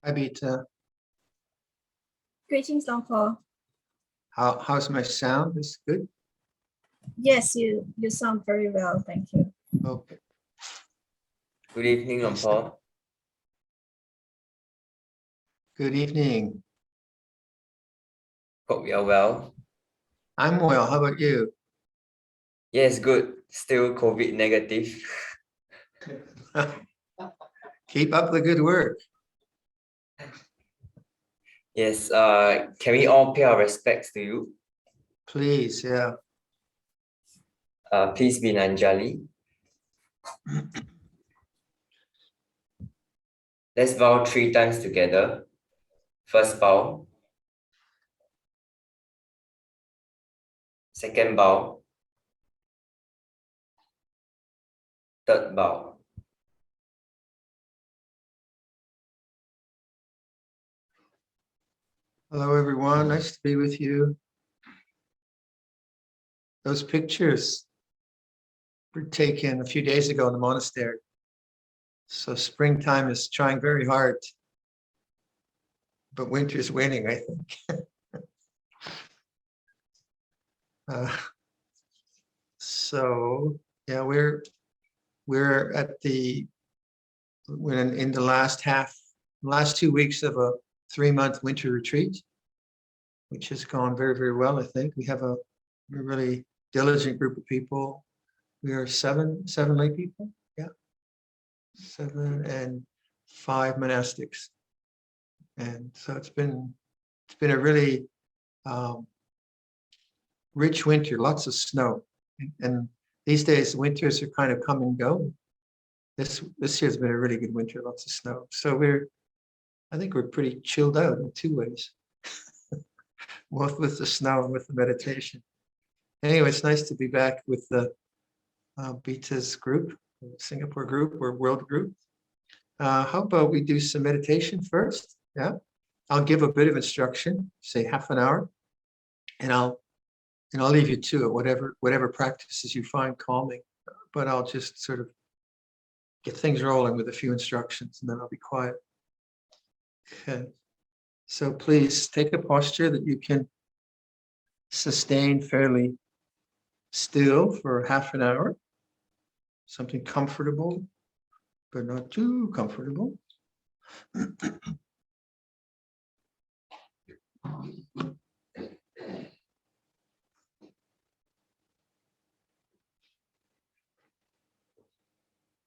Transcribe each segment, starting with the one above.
Hi, Beta. Greetings, Luang Por. How's my sound? Is it good? Yes, you sound very well, thank you. Okay. Good evening, Luang Por. Good evening. Hope you are well. I'm well. How about you? Yes, good. Still COVID negative. Keep up the good work. Yes, can we all pay our respects to you? Please, yeah. Please be Nanjali. Let's bow 3 times together. First bow. Second bow. Third bow. Hello, everyone. Nice to be with you. Those pictures were taken a few days ago in the monastery. So springtime is trying very hard, but winter's winning, I think. So yeah, we're in the last 2 weeks of a 3-month winter retreat, which has gone very, very well. I think we have a really diligent group of people. We are seven lay people. Yeah, 7 and 5 monastics, and so it's been a really rich winter, lots of snow, and these days winters are kind of come and go. This year's been a really good winter, lots of snow. So I think we're pretty chilled out in 2 ways, both with the snow and with the meditation. Anyway, it's nice to be back with the Beta's group, Singapore group or world group. How about we do some meditation first? Yeah, I'll give a bit of instruction, say half an hour, and I'll leave you to it, whatever practices you find calming. But I'll just sort of get things rolling with a few instructions, and then I'll be quiet. Okay. So please take a posture that you can sustain fairly still for half an hour. Something comfortable, but not too comfortable.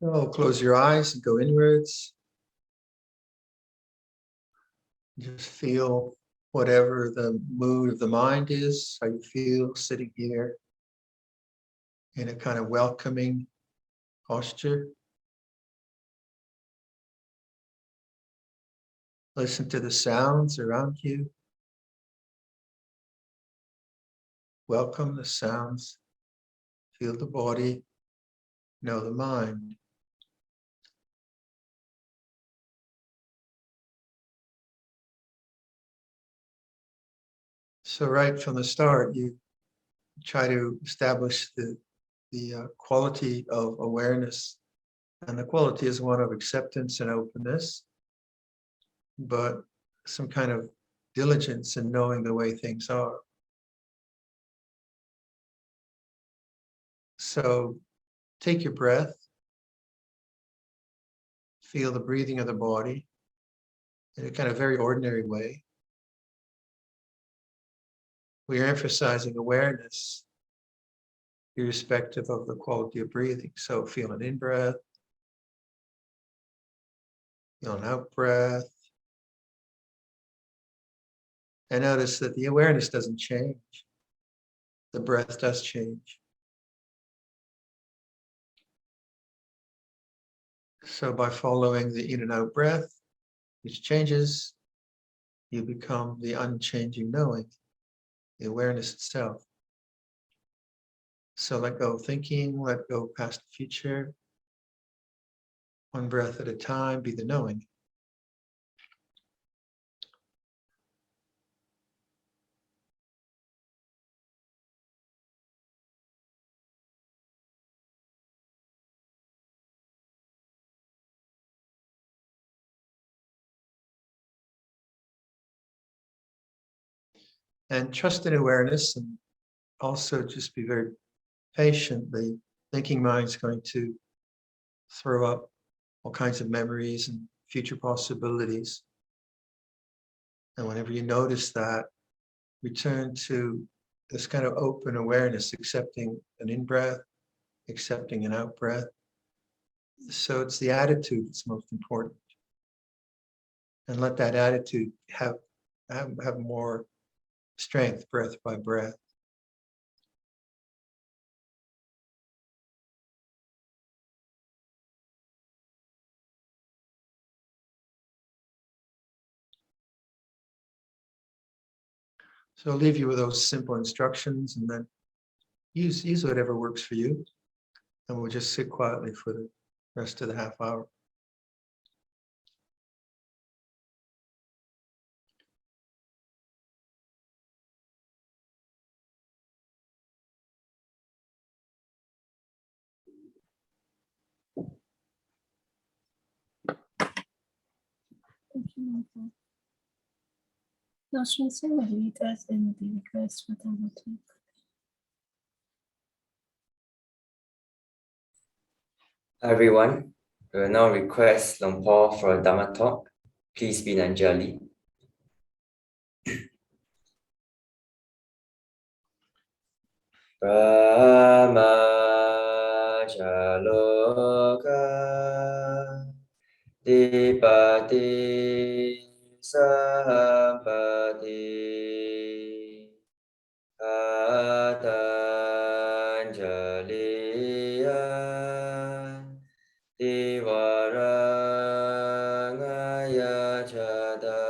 Oh, close your eyes and go inwards. Just feel whatever the mood of the mind is, how you feel sitting here in a kind of welcoming posture. Listen to the sounds around you. Welcome the sounds. Feel the body. Know the mind. So right from the start, you try to establish the quality of awareness. And the quality is one of acceptance and openness, but some kind of diligence in knowing the way things are. So take your breath, feel the breathing of the body in a kind of very ordinary way. We are emphasizing awareness irrespective of the quality of breathing. So feel an in-breath, feel an out-breath, and notice that the awareness doesn't change. The breath does change. So by following the in and out breath, which changes, you become the unchanging knowing, the awareness itself. So let go of thinking, let go past the future. One breath at a time, be the knowing. And trust in awareness, and also just be very patient. The thinking mind is going to throw up all kinds of memories and future possibilities. And whenever you notice that, return to this kind of open awareness, accepting an in-breath, accepting an out-breath. So it's the attitude that's most important. And let that attitude have more strength, breath by breath. So I'll leave you with those simple instructions, and then use whatever works for you. And we'll just sit quietly for the rest of the half hour. Thank you, Luang Por. Now, Srinsen will lead us in the request for Dhamma talk. Hi everyone, we will now request Luang Por for a Dhamma talk. Please be Nanjali. Brahma Jaloka Dipati Sampati Patanjaliya Divarangaya Chada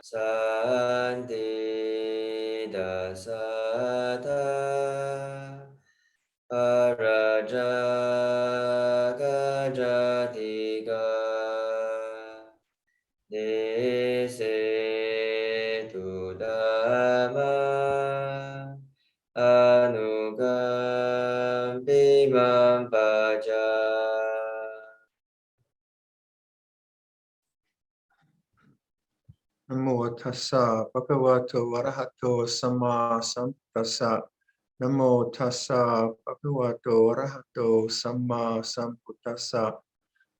Santi Dasata Parajaga Jatika Desetu Dhamma Anugampi Mampaja. Namo tassa bhagavato arahato samma sambuddhassa. Namo tassa bhagavato arahato samma sambuddhassa.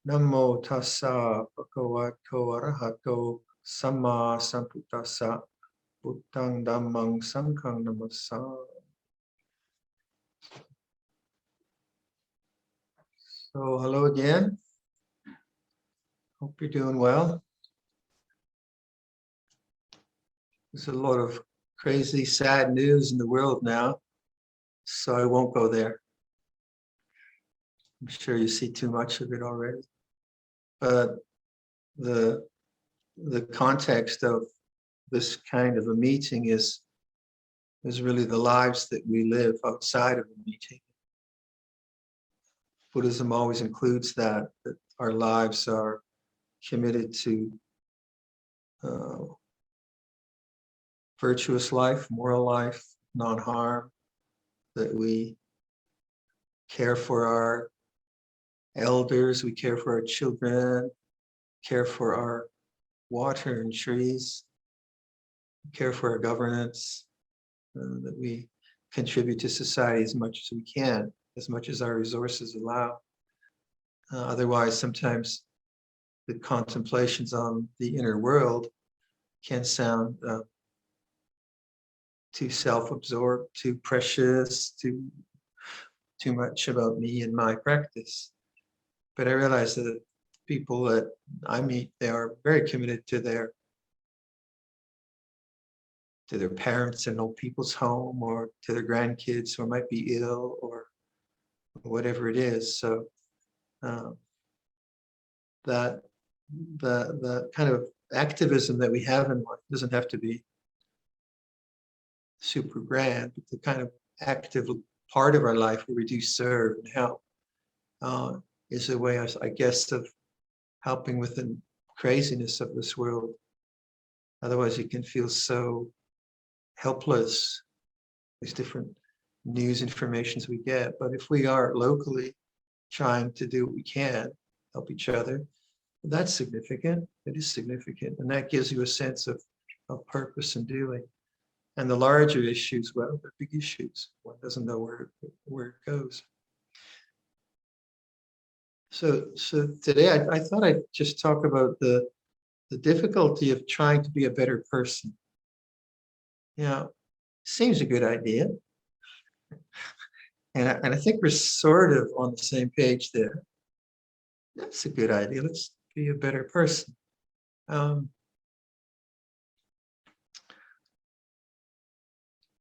Namo tassa bhagavato arahato samma sambuddhassa. Buddhang dhammang sanghang namassami. So hello again. Hope you're doing well. There's a lot of crazy, sad news in the world now, so I won't go there. I'm sure you see too much of it already. But the context of this kind of a meeting is really the lives that we live outside of the meeting. Buddhism always includes that our lives are committed to virtuous life, moral life, non-harm, that we care for our elders, we care for our children, care for our water and trees, care for our governance, that we contribute to society as much as we can, as much as our resources allow. Otherwise, sometimes the contemplations on the inner world can sound too self-absorbed, too precious, too much about me and my practice. But I realize that people that I meet, they are very committed to their parents in old people's home, or to their grandkids who might be ill, or whatever it is. So that the kind of activism that we have in life doesn't have to be super grand, but the kind of active part of our life where we do serve and help is a way, I guess, of helping with the craziness of this world. Otherwise, you can feel so helpless. These different news informations we get. But if we are locally trying to do what we can, help each other, that's significant. It is significant. And that gives you a sense of of purpose and doing. And the larger issues, well, they're big issues. One doesn't know where it goes. So today I thought I'd just talk about the difficulty of trying to be a better person. Seems a good idea. And I think we're sort of on the same page there. That's a good idea. Let's be a better person.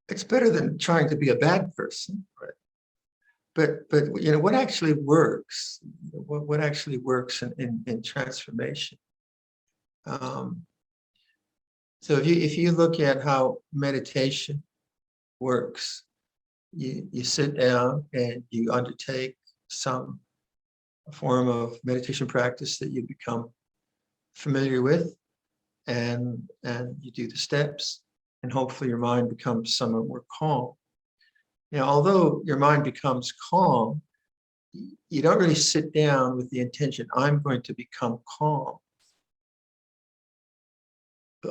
It's better than trying to be a bad person, right? But what actually works? What actually works in transformation? So if you look at how meditation works, you sit down and you undertake some form of meditation practice that you become familiar with, and you do the steps, and hopefully your mind becomes somewhat more calm. Although your mind becomes calm, you don't really sit down with the intention, I'm going to become calm.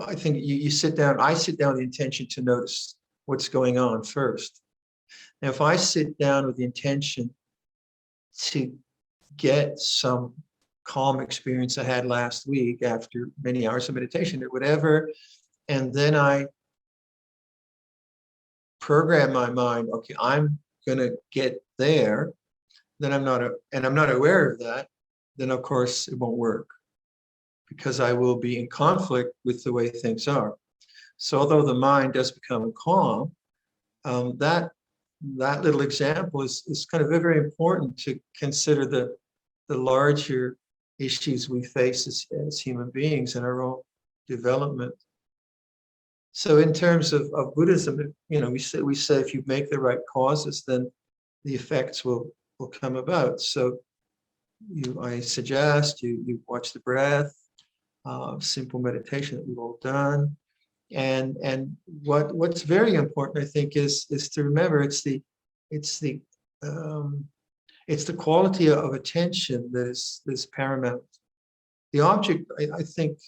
I think I sit down with the intention to notice what's going on first. Now, if I sit down with the intention to get some calm experience I had last week after many hours of meditation or whatever, and then I program my mind, okay, I'm going to get there, then I'm not aware of that, then of course it won't work, because I will be in conflict with the way things are. So although the mind does become calm, that little example is kind of very important to consider the larger issues we face as human beings in our own development. So in terms of Buddhism, we say if you make the right causes, then the effects will come about. So I suggest you watch the breath, simple meditation that we've all done. And what's very important, I think, is to remember it's the quality of attention that is paramount. The object, I think,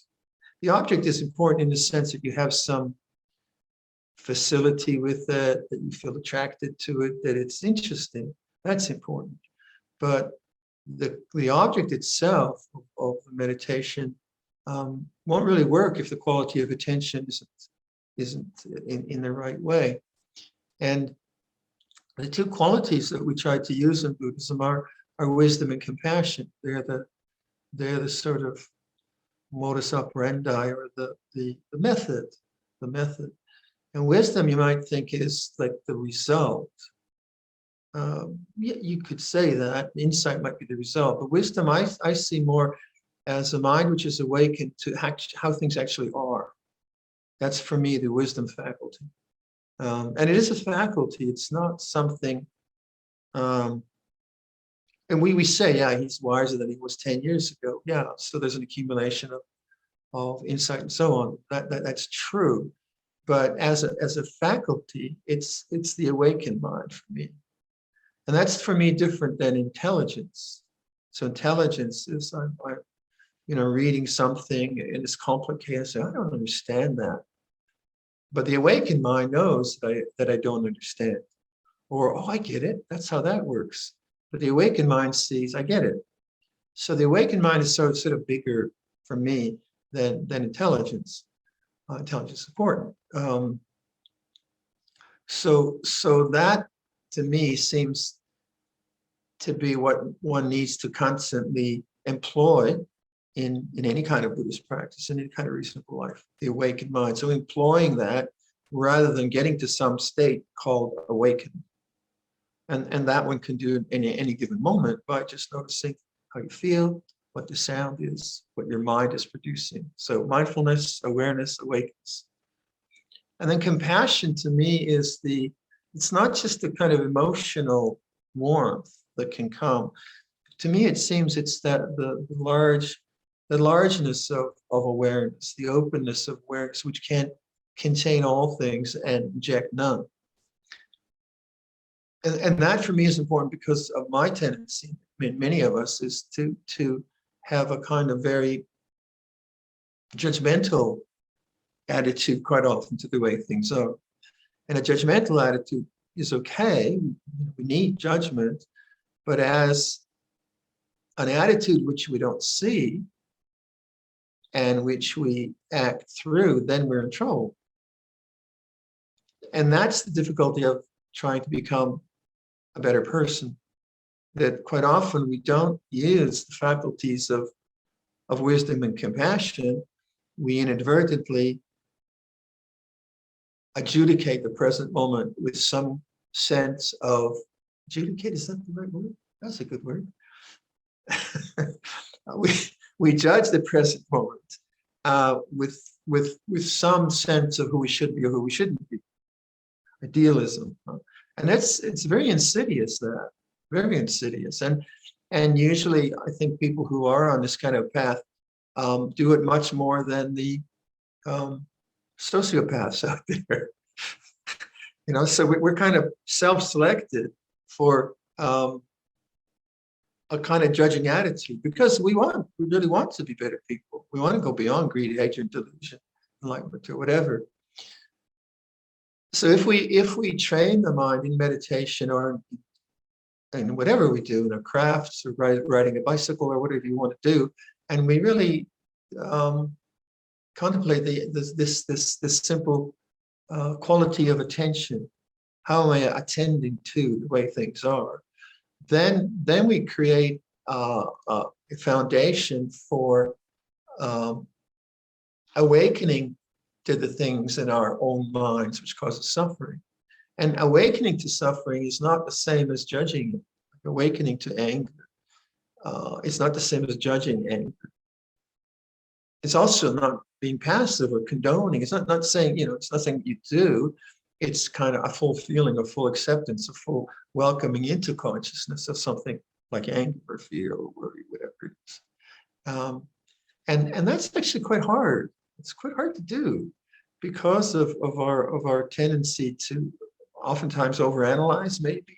the object is important in the sense that you have some facility with it, that you feel attracted to it, that it's interesting. That's important. But the object itself of the meditation won't really work if the quality of attention isn't in the right way. And the two qualities that we try to use in Buddhism are wisdom and compassion. They're the sort of modus operandi, or the method. And wisdom, you might think, is like the result. You could say that insight might be the result, but wisdom I see more as a mind which is awakened to how things actually are. That's for me the wisdom faculty, and it is a faculty. It's not something. And we say, yeah, he's wiser than he was 10 years ago. Yeah, so there's an accumulation of insight and so on. That's true, but as a faculty, it's the awakened mind for me, and that's for me different than intelligence. So intelligence is I'm reading something and it's complicated. I say, I don't understand that. But the awakened mind knows that I don't understand. Or, oh, I get it. That's how that works. But the awakened mind sees, I get it. So the awakened mind is sort of bigger for me than intelligence. Intelligence is important. So that, to me, seems to be what one needs to constantly employ in any kind of Buddhist practice, in any kind of reasonable life, the awakened mind. So employing that rather than getting to some state called awakened. And that one can do in any given moment by just noticing how you feel, what the sound is, what your mind is producing. So mindfulness, awareness, awakens. And then compassion, to me, it's not just the kind of emotional warmth that can come. To me, it seems it's that the largeness of awareness, the openness of awareness, which can contain all things and reject none. And that for me is important because of my tendency, many of us, is to have a kind of very judgmental attitude quite often to the way things are. And a judgmental attitude is okay. We need judgment, but as an attitude which we don't see and which we act through, then we're in trouble. And that's the difficulty of trying to become a better person, that quite often we don't use the faculties of wisdom and compassion. We inadvertently adjudicate the present moment with some sense of, adjudicate, is that the right word? That's a good word. we judge the present moment with some sense of who we should be or who we shouldn't be. Idealism, and it's very insidious. That very insidious, and usually I think people who are on this kind of path do it much more than the sociopaths out there. So we're kind of self-selected for a kind of judging attitude because we really want to be better people. We want to go beyond greed, hatred, delusion, enlightenment, or whatever. So if we train the mind in meditation or in whatever we do, in our crafts or riding a bicycle or whatever you want to do, and we really contemplate this simple quality of attention, how am I attending to the way things are? Then we create a foundation for awakening to the things in our own minds which causes suffering. And awakening to suffering is not the same as judging it. Awakening to anger, it's not the same as judging anger. It's also not being passive or condoning. It's not saying, it's nothing you do. It's kind of a full feeling of full acceptance, a full welcoming into consciousness of something like anger or fear or worry, whatever it is. And that's actually quite hard. It's quite hard to do because of our tendency to oftentimes overanalyze, maybe,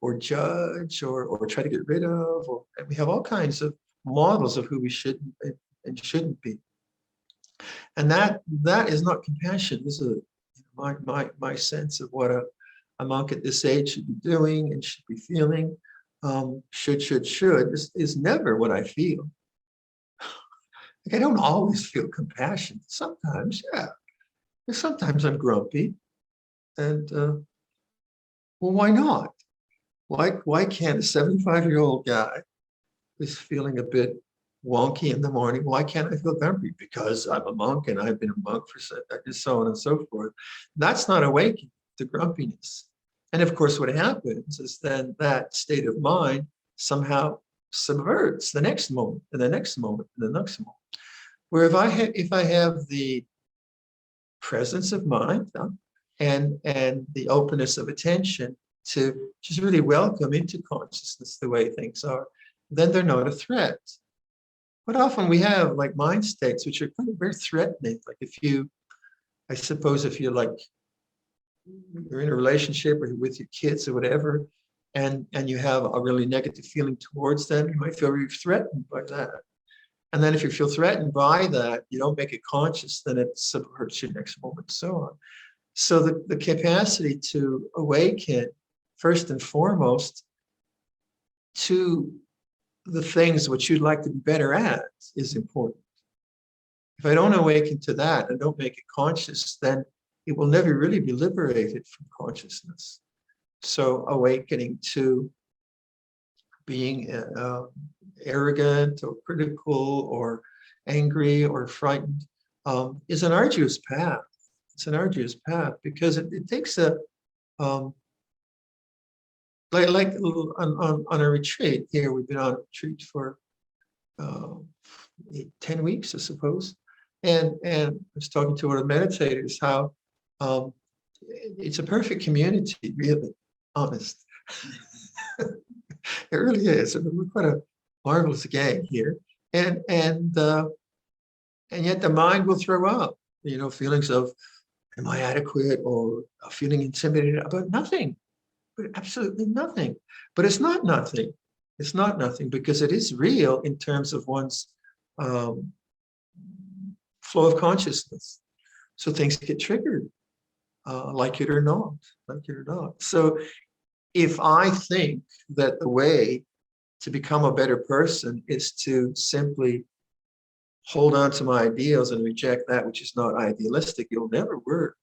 or judge, or try to get rid of, and we have all kinds of models of who we should and shouldn't be. And that is not compassion. This is my sense of what a monk at this age should be doing and should be feeling. Should is never what I feel. Like, I don't always feel compassion. Sometimes, yeah. Sometimes I'm grumpy. And well, why not? Why can't a 75-year-old guy who's feeling a bit wonky in the morning, why can't I feel grumpy? Because I'm a monk and I've been a monk for so on and so forth. That's not awakening to grumpiness. And of course, what happens is then that state of mind somehow subverts the next moment and the next moment and the next moment. Where if I have the presence of mind and the openness of attention to just really welcome into consciousness the way things are, then they're not a threat. But often we have like mind states which are kind of very threatening. Like if you're in a relationship or with your kids or whatever, and you have a really negative feeling towards them, you might feel really threatened by that. And then if you feel threatened by that, you don't make it conscious, then it subverts your next moment, and so on. So the capacity to awaken, first and foremost, to the things which you'd like to be better at is important. If I don't awaken to that and don't make it conscious, then it will never really be liberated from consciousness. So awakening to being arrogant or critical or angry or frightened is an arduous path. It's an arduous path because it takes a like on a retreat here. We've been on a retreat for 10 weeks, I suppose, and I was talking to one of the meditators how it's a perfect community, really, honest. It really is. We're quite a marvelous gang here, and yet the mind will throw up, feelings of, am I adequate, or feeling intimidated about nothing, but absolutely nothing. But it's not nothing. It's not nothing because it is real in terms of one's flow of consciousness. So things get triggered, like it or not, like it or not. So if I think that the way to become a better person is to simply hold on to my ideals and reject that which is not idealistic, it'll never work.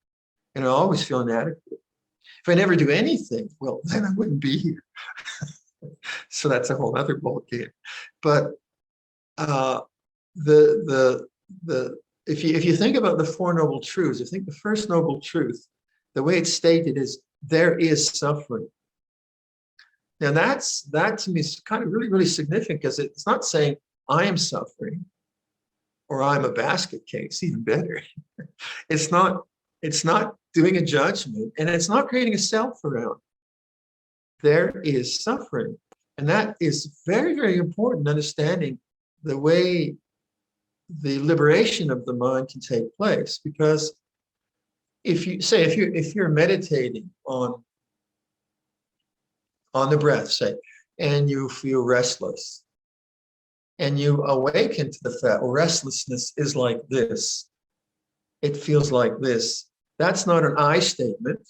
And I always feel inadequate. If I never do anything, well, then I wouldn't be here. So that's a whole other ballgame. But if you think about the Four Noble Truths, I think the first noble truth, the way it's stated is there is suffering. Now that to me is kind of really, really significant, because it's not saying I am suffering or I'm a basket case, even better. It's not doing a judgment, and it's not creating a self around. There is suffering. And that is very, very important, understanding the way the liberation of the mind can take place. Because if you're meditating on the breath, say, and you feel restless, and you awaken to the fact, well, restlessness is like this. It feels like this. That's not an I statement.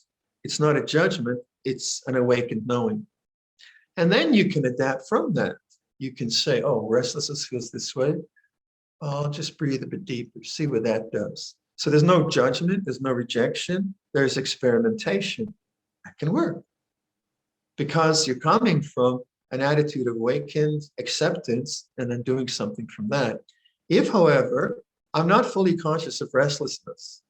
It's not a judgment. It's an awakened knowing. And then you can adapt from that. You can say, oh, restlessness feels this way. I'll just breathe a bit deeper, see what that does. So there's no judgment, there's no rejection, there's experimentation. That can work. Because you're coming from an attitude of awakened acceptance and then doing something from that. If, however, I'm not fully conscious of restlessness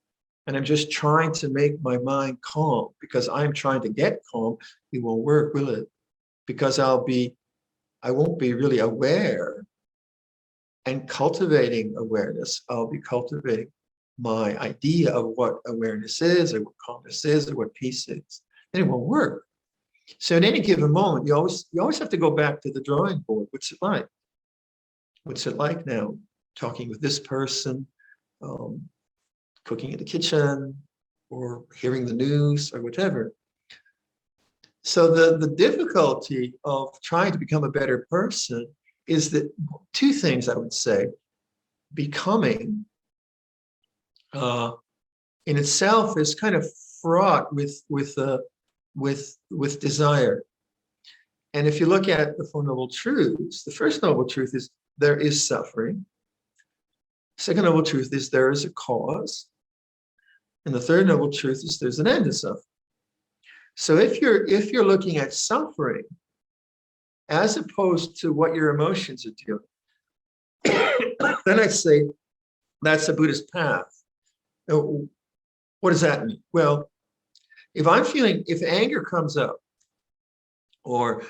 and I'm just trying to make my mind calm because I'm trying to get calm, it won't work, will it? Because I won't be really aware and cultivating awareness. I'll be cultivating my idea of what awareness is or what calmness is or what peace is. And it won't work. So at any given moment, you always have to go back to the drawing board. What's it like? What's it like now? Talking with this person, cooking in the kitchen, or hearing the news, or whatever. So the difficulty of trying to become a better person is that two things, I would say. Becoming in itself is kind of fraught with desire. And if you look at the Four Noble Truths, the first noble truth is there is suffering. Second noble truth is there is a cause. And the third noble truth is there's an end to suffering. So if you're looking at suffering as opposed to what your emotions are doing, then I'd say that's the Buddhist path. Now, what does that mean? Well, if anger comes up, or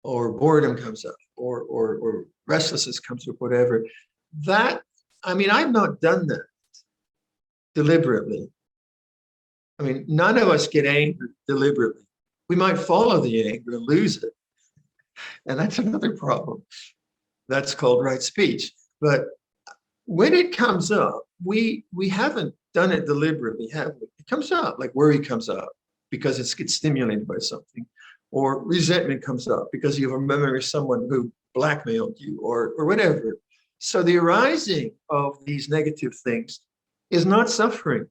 boredom comes up, or restlessness comes up, whatever, I've not done that deliberately. None of us get angry deliberately. We might follow the anger and lose it. And that's another problem. That's called right speech. But when it comes up, we haven't done it deliberately, have we? It comes up, like worry comes up because it gets stimulated by something, or resentment comes up because you have a memory of someone who blackmailed you, or whatever. So the arising of these negative things is not suffering.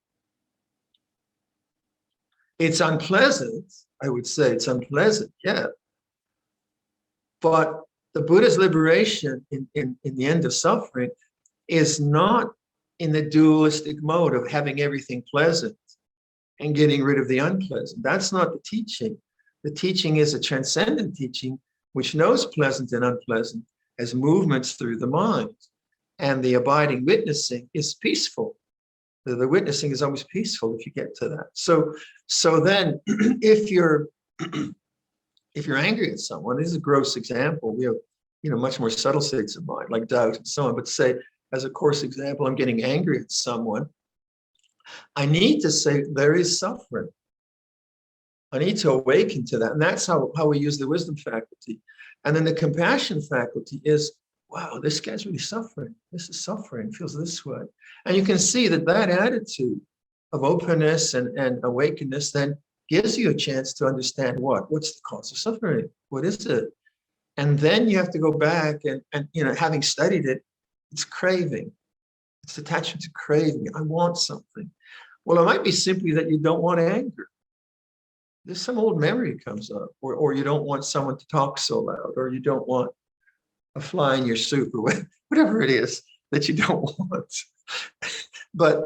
It's unpleasant, I would say. It's unpleasant, yeah. But the Buddha's liberation in the end of suffering is not in the dualistic mode of having everything pleasant and getting rid of the unpleasant. That's not the teaching. The teaching is a transcendent teaching which knows pleasant and unpleasant as movements through the mind. And the abiding witnessing is peaceful. The witnessing is always peaceful if you get to that. So then if you're angry at someone, this is a gross example. We have much more subtle states of mind, like doubt and so on. But say, as a coarse example, I'm getting angry at someone. I need to say there is suffering. I need to awaken to that. And that's how we use the wisdom faculty. And then the compassion faculty is, wow, this guy's really suffering. This is suffering, feels this way. And you can see that attitude of openness and awakeness then gives you a chance to understand what's the cause of suffering? What is it? And then you have to go back and having studied it, it's craving. It's attachment to craving. I want something. Well, it might be simply that you don't want anger. There's some old memory comes up, or you don't want someone to talk so loud, or you don't want a fly in your soup, or whatever it is that you don't want. But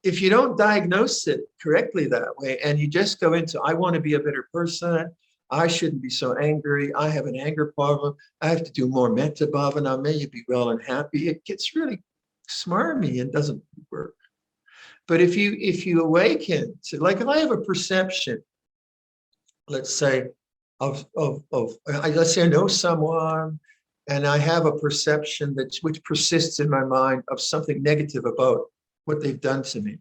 if you don't diagnose it correctly that way, and you just go into, I want to be a better person, I shouldn't be so angry, I have an anger problem, I have to do more metta bhavana, may you be well and happy, it gets really smarmy and doesn't work. But if you awaken to, like, if I have a perception, let's say, let's say I know someone, and I have a perception which persists in my mind of something negative about what they've done to me.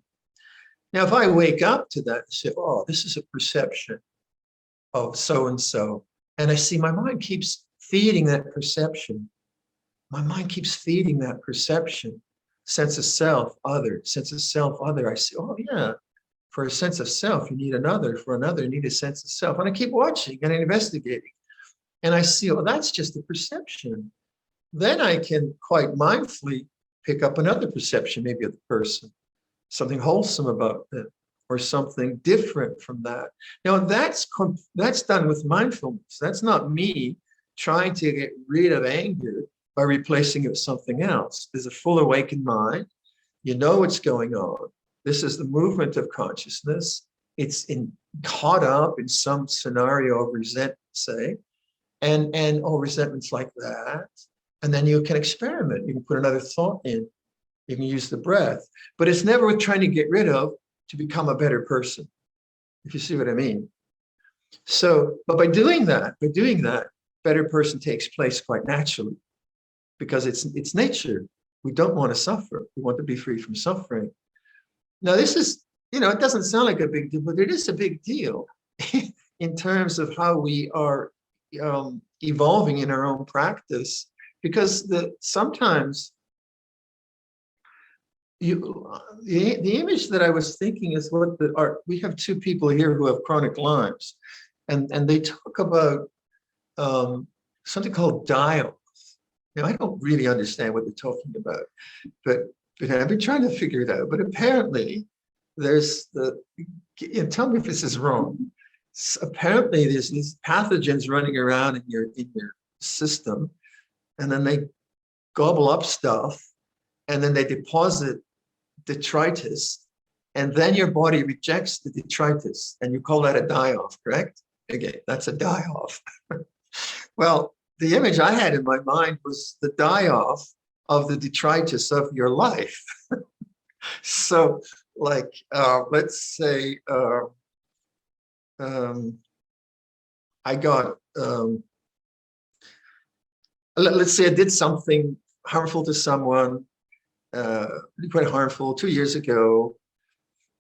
Now, if I wake up to that and say, oh, this is a perception of so-and-so, and I see my mind keeps feeding that perception. My mind keeps feeding that perception. Sense of self, other, sense of self, other. I say, oh yeah, for a sense of self, you need another. For another, you need a sense of self. And I keep watching and investigating. And I see, oh, that's just a perception. Then I can quite mindfully pick up another perception, maybe of the person, something wholesome about them, or something different from that. Now, that's done with mindfulness. That's not me trying to get rid of anger by replacing it with something else. There's a full awakened mind. You know what's going on. This is the movement of consciousness. It's caught up in some scenario of resentment, say, and resentments like that. And then you can experiment. You can put another thought in. You can use the breath. But it's never with trying to get rid of to become a better person, if you see what I mean. So, but by doing that, better person takes place quite naturally, because it's nature. We don't want to suffer. We want to be free from suffering. Now, this is, it doesn't sound like a big deal, but it is a big deal in terms of how we are evolving in our own practice, because sometimes the image that I was thinking is we have two people here who have chronic Lyme's, and they talk about something called die-off. Now, I don't really understand what they're talking about, but I've been trying to figure it out. But apparently, there's tell me if this is wrong. Apparently, there's these pathogens running around in your system, and then they gobble up stuff, and then they deposit detritus, and then your body rejects the detritus, and you call that a die-off, correct? Okay, that's a die-off. Well, the image I had in my mind was the die-off of the detritus of your life. So, like, let's say I got, let's say I did something harmful to someone, quite harmful 2 years ago,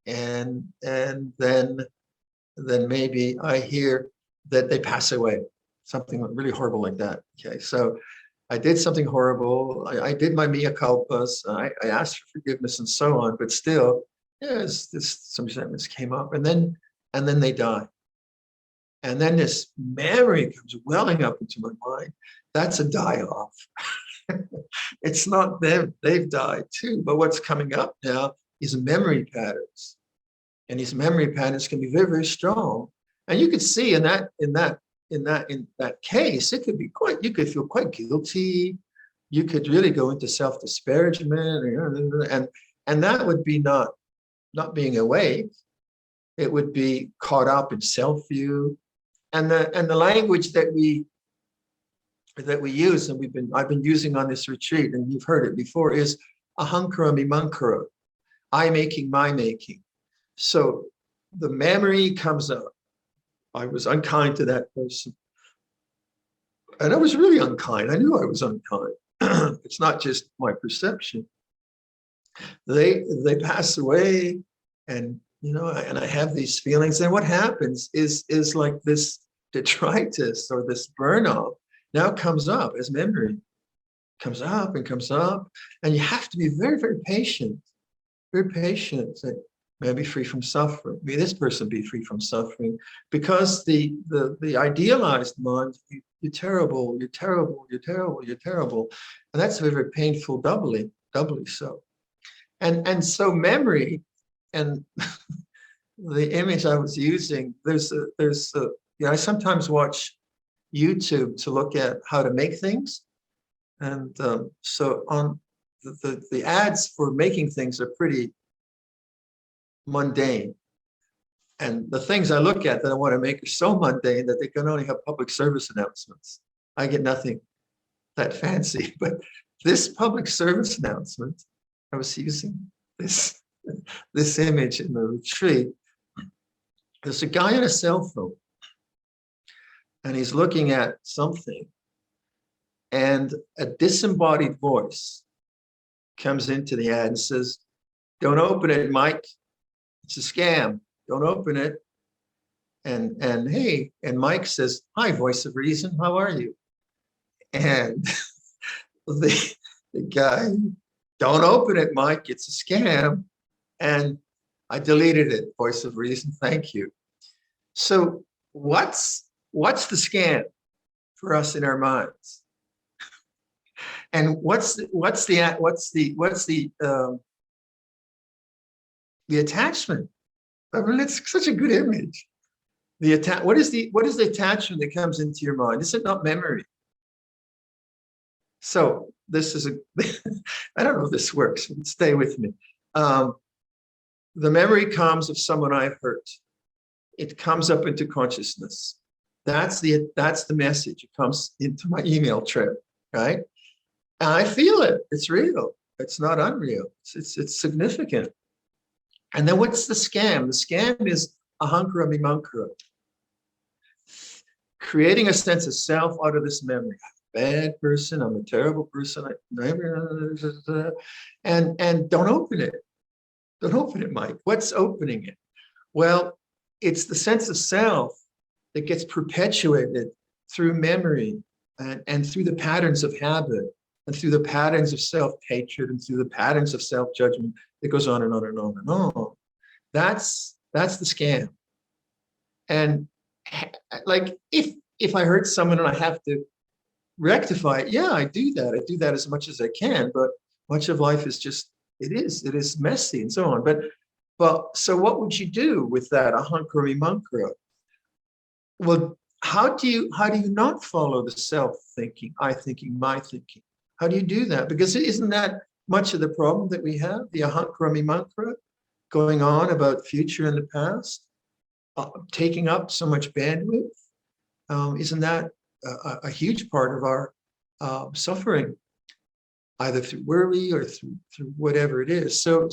and then maybe I hear that they pass away, something really horrible like that. Okay, so I did something horrible. I did my mea culpas. I asked for forgiveness and so on, but still, some resentments came up, and then they die. And then this memory comes welling up into my mind. That's a die-off. It's not them, they've died too. But what's coming up now is memory patterns. And these memory patterns can be very, very strong. And you could see in that case, it could be you could feel quite guilty. You could really go into self-disparagement, and that would be not being awake. It would be caught up in self-view. And the language that we use, and I've been using on this retreat, and you've heard it before, is ahankara mimankara, I making, my making. So the memory comes up. I was unkind to that person. And I was really unkind. I knew I was unkind. It's not just my perception. They pass away, and and I have these feelings. And what happens is like this detritus or this burn-off now comes up as memory. Comes up and comes up. And you have to be very, very patient. Very patient. Say, may I be free from suffering. May this person be free from suffering. Because the idealized mind, you're terrible, you're terrible, you're terrible, you're terrible. And that's very, very painful, doubly so. And so memory and the image I was using, I sometimes watch YouTube to look at how to make things. And so on the ads for making things are pretty mundane. And the things I look at that I want to make are so mundane that they can only have public service announcements. I get nothing that fancy, but this public service announcement, I was using this image in the retreat. There's a guy on a cell phone and he's looking at something, and a disembodied voice comes into the ad and says, "Don't open it, Mike. It's a scam. Don't open it." And hey, and Mike says, "Hi, voice of reason. How are you?" And the guy, "Don't open it, Mike. It's a scam." And I deleted it. Voice of reason. Thank you. So what's the scam for us in our minds? And what's the attachment? I mean, it's such a good image. What is the attachment that comes into your mind? Is it not memory? So this is I don't know if this works, but stay with me. The memory comes of someone I've hurt. It comes up into consciousness. That's the message. It comes into my email trail, right? And I feel it. It's real. It's not unreal. It's significant. And then what's the scam? The scam is ahankara mimamkara. Creating a sense of self out of this memory. I'm a bad person. I'm a terrible person. And don't open it. Don't open it, Mike. What's opening it? Well, it's the sense of self that gets perpetuated through memory and through the patterns of habit and through the patterns of self-hatred and through the patterns of self-judgment that goes on and on and on and on. That's the scam. And like if I hurt someone and I have to rectify it, yeah, I do that. I do that as much as I can, but much of life is just, it is messy and so on. But so what would you do with that ahankara mimamkara? Well, how do you not follow the self thinking, I thinking, my thinking? How do you do that? Because isn't that much of the problem that we have, the ahankara mimamkara, going on about future and the past, taking up so much bandwidth? Isn't that a huge part of our suffering, either through worry or through whatever it is? So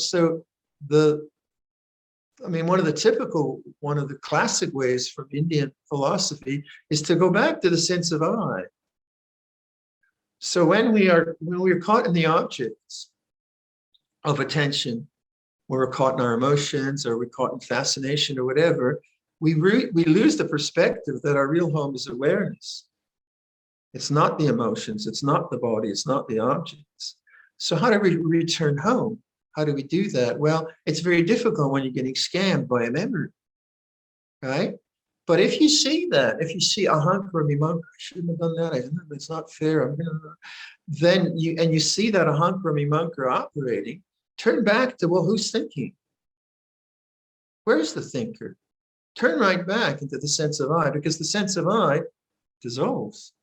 one of the classic ways from Indian philosophy is to go back to the sense of I. So when we are caught in the objects of attention, when we're caught in our emotions or we're caught in fascination or whatever, we lose the perspective that our real home is awareness. It's not the emotions, it's not the body, it's not the objects. So how do we return home? How do we do that? Well, it's very difficult when you're getting scammed by a memory, right? But if you see ahankara mimamkara, I shouldn't have done that, it's not fair, then you see that ahankara mimamkara operating, turn back to, well, who's thinking? Where's the thinker? Turn right back into the sense of I, because the sense of I dissolves,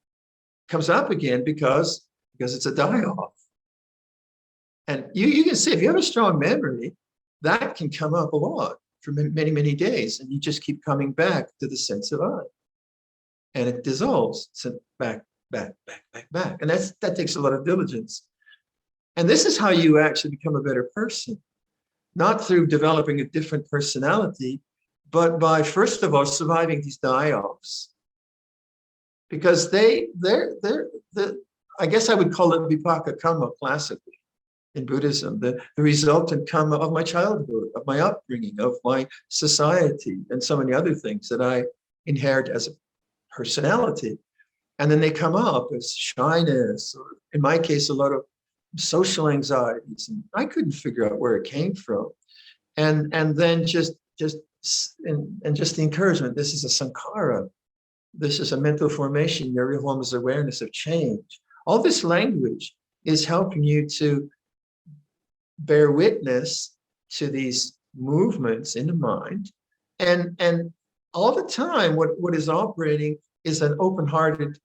comes up again because it's a die-off. And you can see, if you have a strong memory, that can come up a lot for many, many days. And you just keep coming back to the sense of I. And it dissolves, so back. And that takes a lot of diligence. And this is how you actually become a better person. Not through developing a different personality, but by, first of all, surviving these die-offs. Because I guess I would call it vipaka karma classically in Buddhism, the resultant karma of my childhood, of my upbringing, of my society, and so many other things that I inherit as a personality. And then they come up as shyness, or in my case, a lot of social anxieties. And I couldn't figure out where it came from. And then just the encouragement, this is a sankhara. This is a mental formation. Your real home is awareness of change. All this language is helping you to bear witness to these movements in the mind. And all the time, what is operating is an open-hearted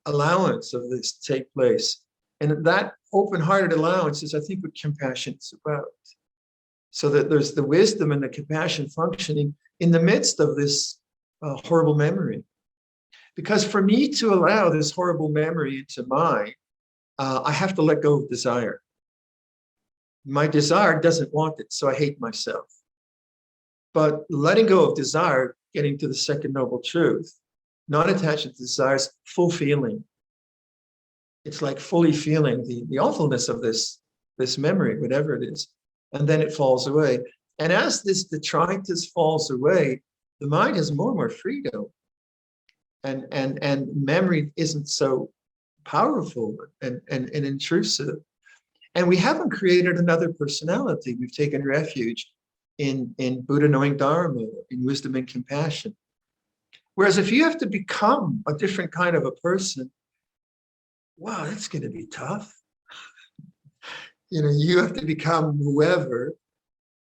allowance of this to take place. And that open-hearted allowance is, I think, what compassion is about. So that there's the wisdom and the compassion functioning in the midst of this horrible memory. Because for me to allow this horrible memory into mine, I have to let go of desire. My desire doesn't want it, so I hate myself. But letting go of desire, getting to the second noble truth, not attaching to desires, full feeling. It's like fully feeling the awfulness of this memory, whatever it is. And then it falls away. And as this detritus falls away, the mind has more and more freedom. And memory isn't so powerful and intrusive. And we haven't created another personality. We've taken refuge in Buddha knowing Dharma, in wisdom and compassion. Whereas if you have to become a different kind of a person, wow, that's going to be tough. You have to become whoever.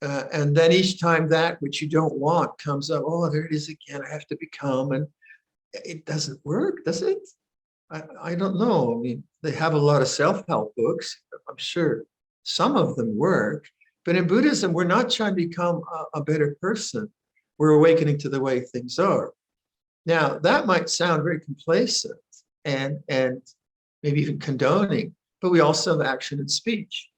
And then each time that which you don't want comes up, oh, there it is again, I have to become. And it doesn't work, does it? I don't know. I mean, they have a lot of self-help books. I'm sure some of them work. But in Buddhism, we're not trying to become a better person. We're awakening to the way things are. Now, that might sound very complacent and maybe even condoning, but we also have action and speech.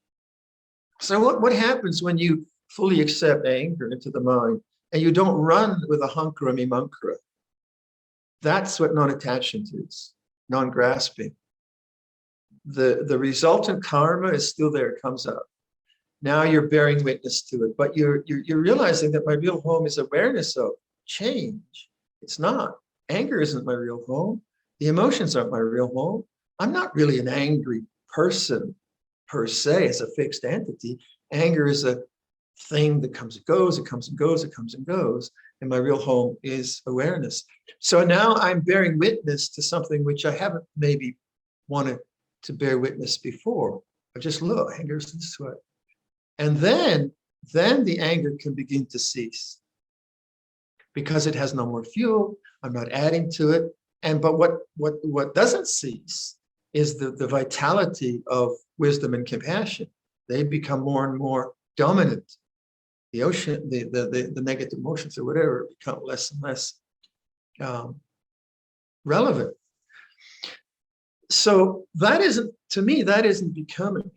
So what happens when you fully accept anger into the mind and you don't run with a hankara mimankara? That's what non-attachment is, non-grasping. The resultant karma is still there, it comes up. Now you're bearing witness to it, but you're realizing that my real home is awareness of change. It's not. Anger isn't my real home. The emotions aren't my real home. I'm not really an angry person per se as a fixed entity. Anger is a thing that comes and goes, it comes and goes, it comes and goes. And my real home is awareness. So now I'm bearing witness to something which I haven't maybe wanted to bear witness before. I just look, anger is this way. And then the anger can begin to cease because it has no more fuel. I'm not adding to it. But what doesn't cease is the vitality of wisdom and compassion. They become more and more dominant. The ocean, the negative emotions or whatever become less and less relevant. So that isn't, to me, that isn't becoming.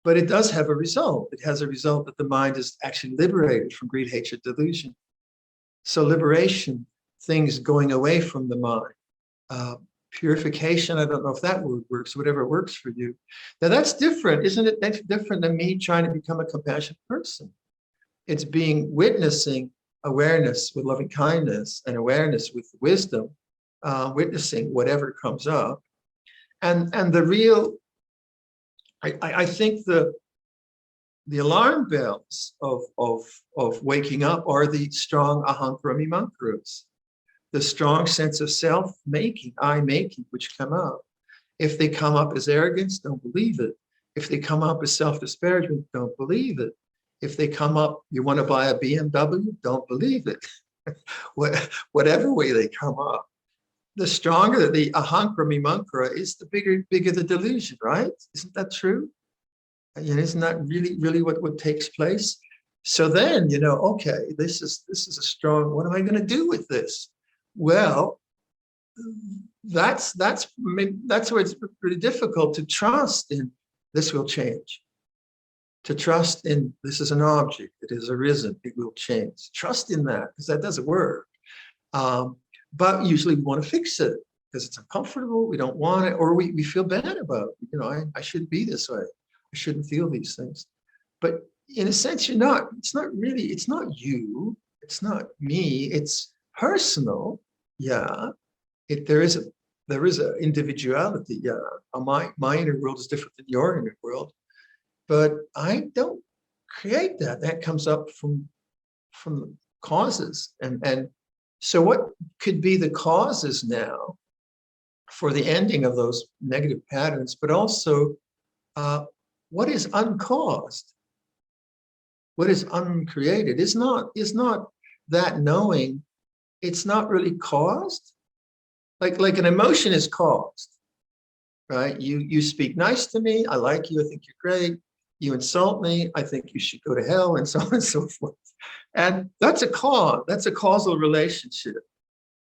But it does have a result. It has a result that the mind is actually liberated from greed, hatred, delusion. So liberation, things going away from the mind. Purification, I don't know if that word works, whatever works for you. Now that's different, isn't it? That's different than me trying to become a compassionate person. It's witnessing awareness with loving kindness and awareness with wisdom, witnessing whatever comes up. And the real, I think the alarm bells of waking up are the strong ahankara mimankaras, the strong sense of self-making, I-making, which come up. If they come up as arrogance, don't believe it. If they come up as self-disparagement, don't believe it. If they come up, you want to buy a BMW, don't believe it. Whatever way they come up. The stronger the ahankara mimankara is, the bigger the delusion, right? Isn't that true? Isn't that really what takes place? So then, okay, this is a strong, what am I going to do with this? Well, that's where it's pretty difficult to trust in this will change. To trust in this is an object, it has arisen, it will change. Trust in that, because that doesn't work. But usually we want to fix it because it's uncomfortable, we don't want it, or we feel bad about it. I shouldn't be this way. I shouldn't feel these things. But in a sense, it's not you, it's not me, it's personal. Yeah. There is a individuality. Yeah. My inner world is different than your inner world. But I don't create that. That comes up from causes. And so what could be the causes now for the ending of those negative patterns, but also what is uncaused? what is uncreated is not that knowing. It's not really caused. Like an emotion is caused, right? You speak nice to me, I like you, I think you're great. You insult me, I think you should go to hell, and so on and so forth. And that's a cause, that's a causal relationship,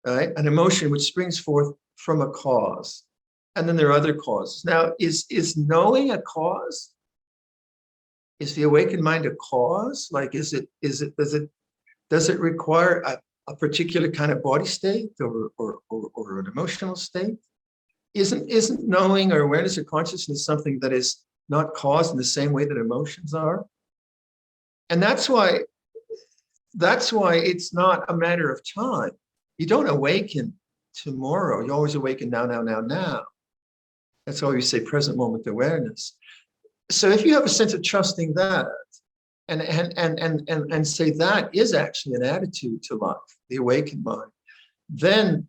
right? An emotion which springs forth from a cause. And then there are other causes. Now, is knowing a cause? Is the awakened mind a cause? Like, does it require a particular kind of body state or an emotional state? Isn't knowing or awareness or consciousness something that is not caused in the same way that emotions are? And that's why it's not a matter of time. You don't awaken tomorrow. You always awaken now, now, now, now. That's why we say present moment awareness. So if you have a sense of trusting that, and say that is actually an attitude to life, the awakened mind, then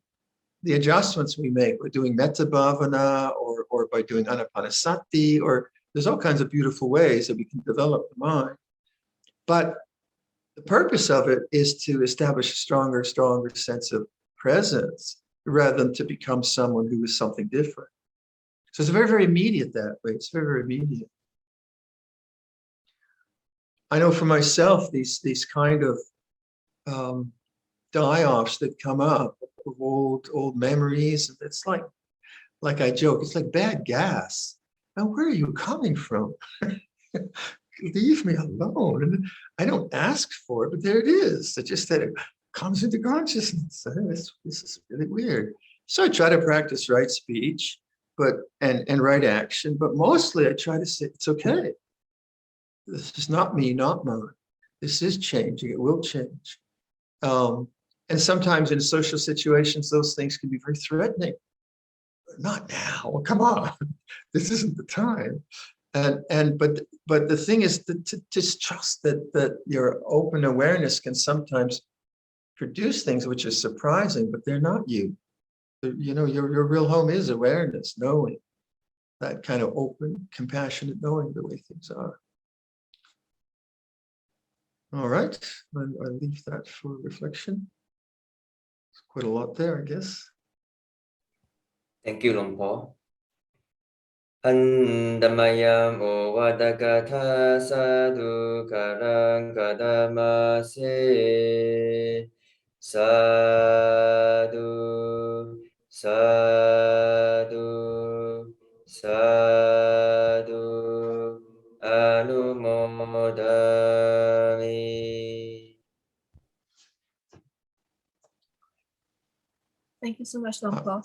the adjustments we make by doing metta bhavana or by doing anapanasati, or there's all kinds of beautiful ways that we can develop the mind. But the purpose of it is to establish a stronger sense of presence rather than to become someone who is something different. So it's very, very immediate that way. It's very, very immediate. I know for myself, these kind of die-offs that come up of old memories. It's like I joke, it's like bad gas. Now, where are you coming from? Leave me alone. And I don't ask for it, but there it is. It's just that it comes into consciousness. This is really weird. So I try to practice right speech, and right action, but mostly I try to say, it's okay. This is not me, not mine. This is changing. It will change. And sometimes in social situations, those things can be very threatening. Not now. Well, come on. This isn't the time. But the thing is to just trust that your open awareness can sometimes produce things which are surprising, but they're not you. You know, your real home is awareness, knowing, that kind of open, compassionate knowing the way things are. All right, I'll leave that for reflection. It's quite a lot there, I guess. Thank you, Luang Por. Andamayam o vadakatha sadhu karang kadamase sadhu sadhu sadhu anumodami. Thank you so much, Luang Por.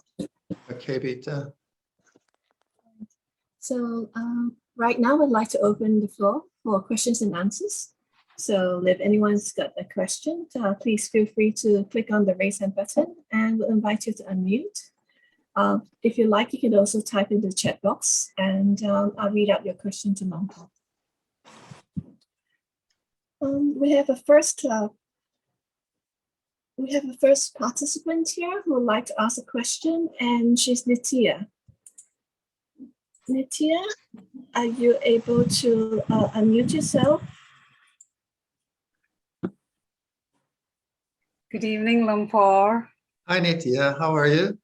Okay, Beta. So right now, I'd like to open the floor for questions and answers. So if anyone's got a question, please feel free to click on the raise hand button and we'll invite you to unmute. If you like, you can also type in the chat box and I'll read out your question to Luang Por. We have a first participant here who would like to ask a question, and she's Nitya. Nitya, are you able to unmute yourself? Good evening, Luang Por. Hi, Nitya. How are you?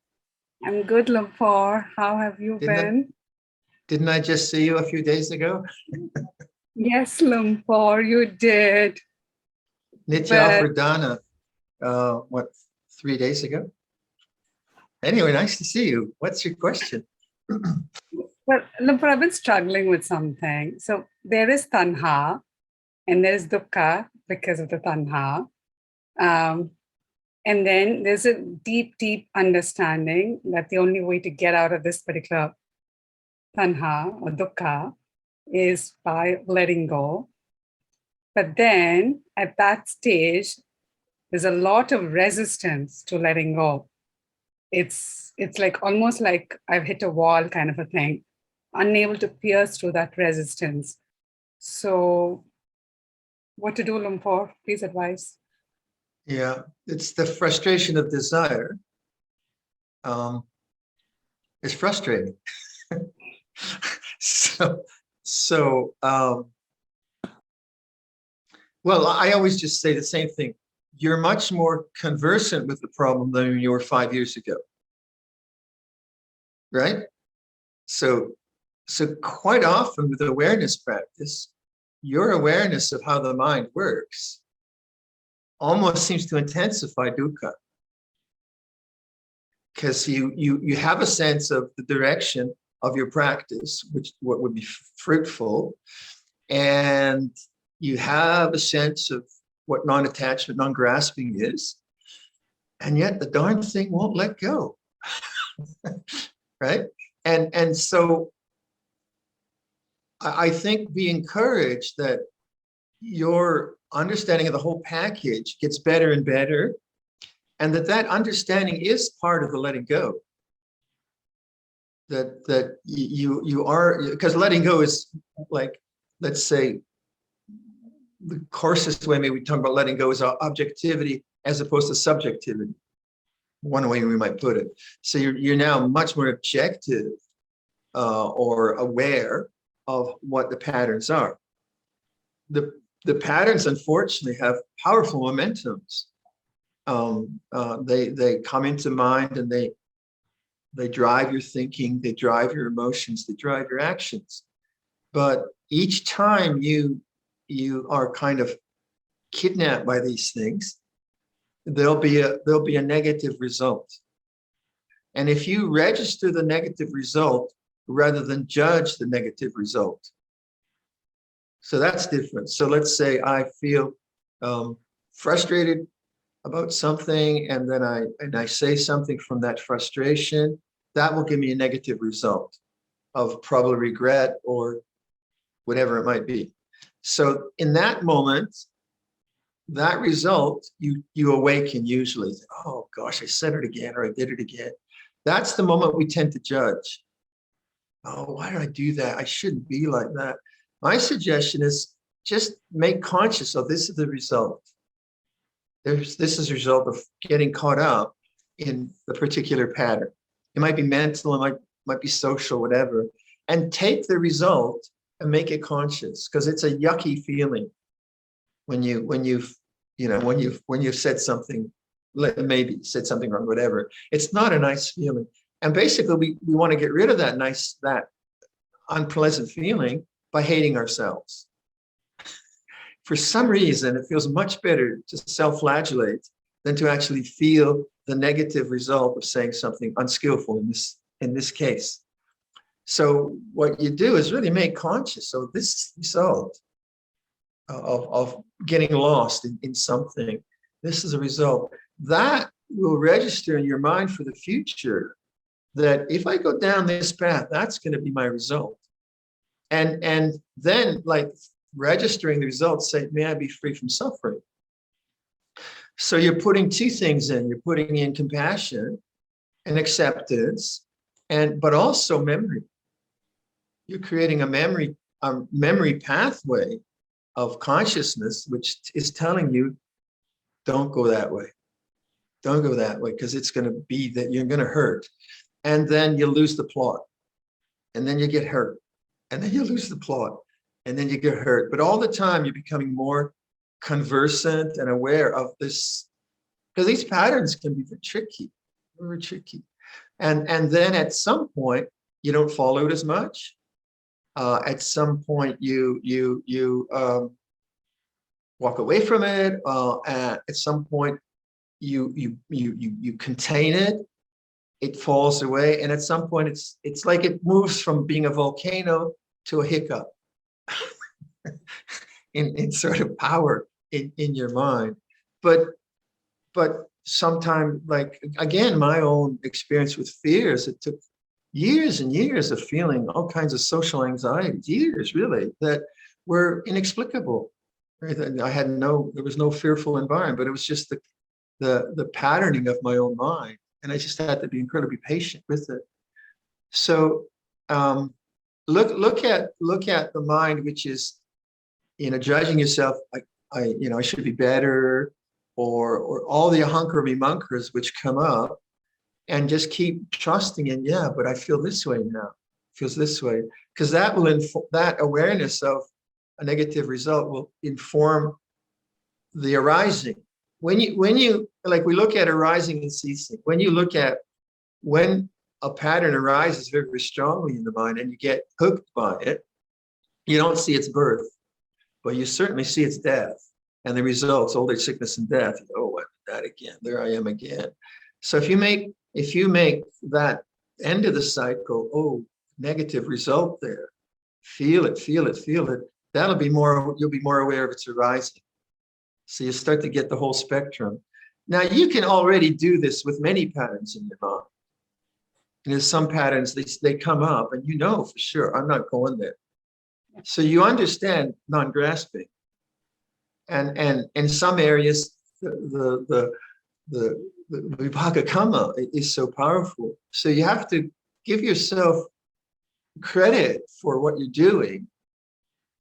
I'm good, Luang Por. How have you been? Didn't I just see you a few days ago? Yes, Luang Por, you did. Nitya offered Dana, 3 days ago? Anyway, nice to see you. What's your question? Well, Luang Por, I've been struggling with something. So there is tanha and there's dukkha because of the tanha. And then there's a deep, deep understanding that the only way to get out of this particular tanha or dukkha is by letting go. But then at that stage, there's a lot of resistance to letting go. It's like almost like I've hit a wall kind of a thing, unable to pierce through that resistance. So what to do, Luang Por? Please advise. Yeah, it's the frustration of desire. It's frustrating. So Well, I always just say the same thing. You're much more conversant with the problem than you were 5 years ago. Right? So quite often with awareness practice, your awareness of how the mind works almost seems to intensify dukkha. Because you have a sense of the direction of your practice, which what would be fruitful, and you have a sense of what non-attachment, non-grasping is, and yet the darn thing won't let go. Right? And so I think be encouraged that your understanding of the whole package gets better and better, and that understanding is part of the letting go. That you are, because letting go is like, let's say, the coarsest way maybe we talk about letting go is objectivity as opposed to subjectivity. One way we might put it. So you're now much more objective or aware of what the patterns are. The patterns, unfortunately, have powerful momentums. They come into mind and they drive your thinking, they drive your emotions, they drive your actions. But each time you are kind of kidnapped by these things, there'll be a negative result. And if you register the negative result rather than judge the negative result, so that's different. So let's say I feel frustrated about something, and then I say something from that frustration, that will give me a negative result of probably regret or whatever it might be. So in that moment, that result, you awaken usually. Oh gosh, I said it again, or I did it again. That's the moment we tend to judge. Oh, why did I do that? I shouldn't be like that. My suggestion is just make conscious of this is the result. This is a result of getting caught up in the particular pattern. It might be mental, it might be social, whatever. And take the result and make it conscious, because it's a yucky feeling when you've said something, maybe said something wrong, whatever. It's not a nice feeling. And basically we want to get rid of that unpleasant feeling by hating ourselves. For some reason, it feels much better to self-flagellate than to actually feel the negative result of saying something unskillful in this case. So what you do is really make conscious of this result of getting lost in something. This is a result. That will register in your mind for the future that if I go down this path, that's going to be my result. And then, like, registering the results, say, may I be free from suffering. So you're putting two things in. You're putting in compassion and acceptance, but also memory. You're creating a memory pathway of consciousness, which is telling you, don't go that way. Don't go that way, because it's going to be that you're going to hurt. And then you lose the plot. And then you get hurt. And then you lose the plot. And then you get hurt. But all the time, you're becoming more conversant and aware of this, because these patterns can be very tricky, very tricky. And then at some point, you don't follow it as much. At some point, you walk away from it. At some point, you contain it. It falls away, and at some point, it's like it moves from being a volcano to a hiccup in sort of power in your mind. But sometimes, like, again, my own experience with fears, it took years and years of feeling all kinds of social anxieties, years really, that were inexplicable. Right? There was no fearful environment, but it was just the patterning of my own mind. And I just had to be incredibly patient with it. So look at the mind, which is, judging yourself, I should be better, or all the ahankara-vimānkharas which come up, and just keep trusting in, yeah, but I feel this way now. It feels this way, because that awareness of a negative result will inform the arising. When you like, we look at arising and ceasing. When you look at when a pattern arises very, very strongly in the mind and you get hooked by it, you don't see its birth, but you certainly see its death and the results, old age, sickness, and death. Oh, I did that again. There I am again. So if you make that end of the cycle, oh, negative result there, feel it, feel it, feel it. That'll be more, you'll be more aware of its arising. So you start to get the whole spectrum. Now you can already do this with many patterns in your mind. And there's some patterns, they come up and you know for sure, I'm not going there. So you understand non-grasping. And in some areas, the vibhaka karma is so powerful. So you have to give yourself credit for what you're doing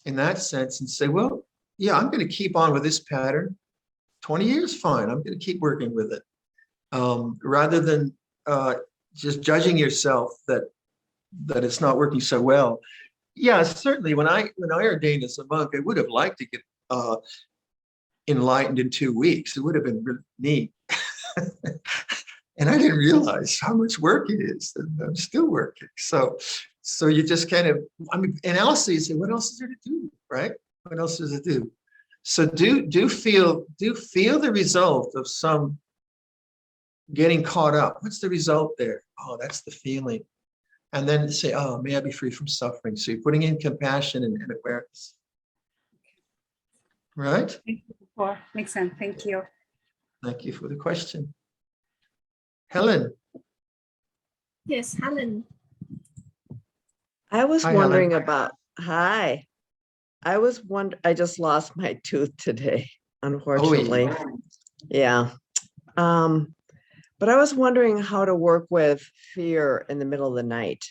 in that sense and say, well, yeah, I'm going to keep on with this pattern. 20 years, fine. I'm going to keep working with it. Rather than just judging yourself that it's not working so well. Yeah, certainly when I ordained as a monk, I would have liked to get enlightened in 2 weeks. It would have been really neat. And I didn't realize how much work it is, and I'm still working. So you just kind of, I mean, and also you say, what else is there to do, right? What else is there to do? So do feel the result of some getting caught up. What's the result there? Oh, that's the feeling. And then say, oh, may I be free from suffering. So you're putting in compassion and awareness. Right? Thank you. Makes sense. Thank you. Thank you for the question. Helen. Yes, Helen. I was Hi, wondering Helen. about, hi. I just lost my tooth today, unfortunately. Yeah. But I was wondering how to work with fear in the middle of the night.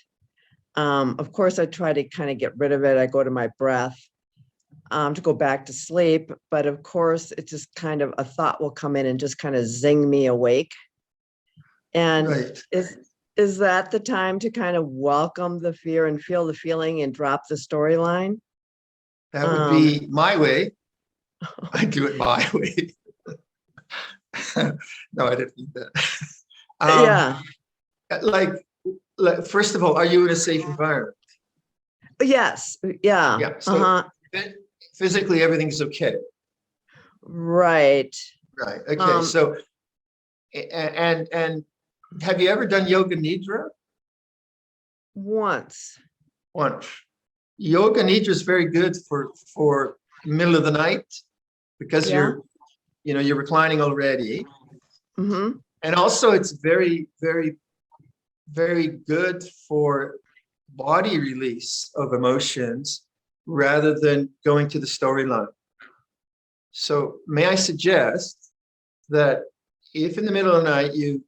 Of course, I try to kind of get rid of it. I go to my breath to go back to sleep. But of course, it's just kind of a thought will come in and just kind of zing me awake. And Right. is that the time to kind of welcome the fear and feel the feeling and drop the storyline? That would be my way. I do it my way. No, I didn't mean that. Yeah. Like, first of all, are you in a safe environment? Yes. Yeah. Yeah. So physically, everything's okay. Right. Right. Okay. So, and have you ever done yoga nidra? Once. Once. Yoga nidra is very good for middle of the night because you're reclining already. Mm-hmm. And also it's very, very, very good for body release of emotions rather than going to the storyline. So may I suggest that if in the middle of the night you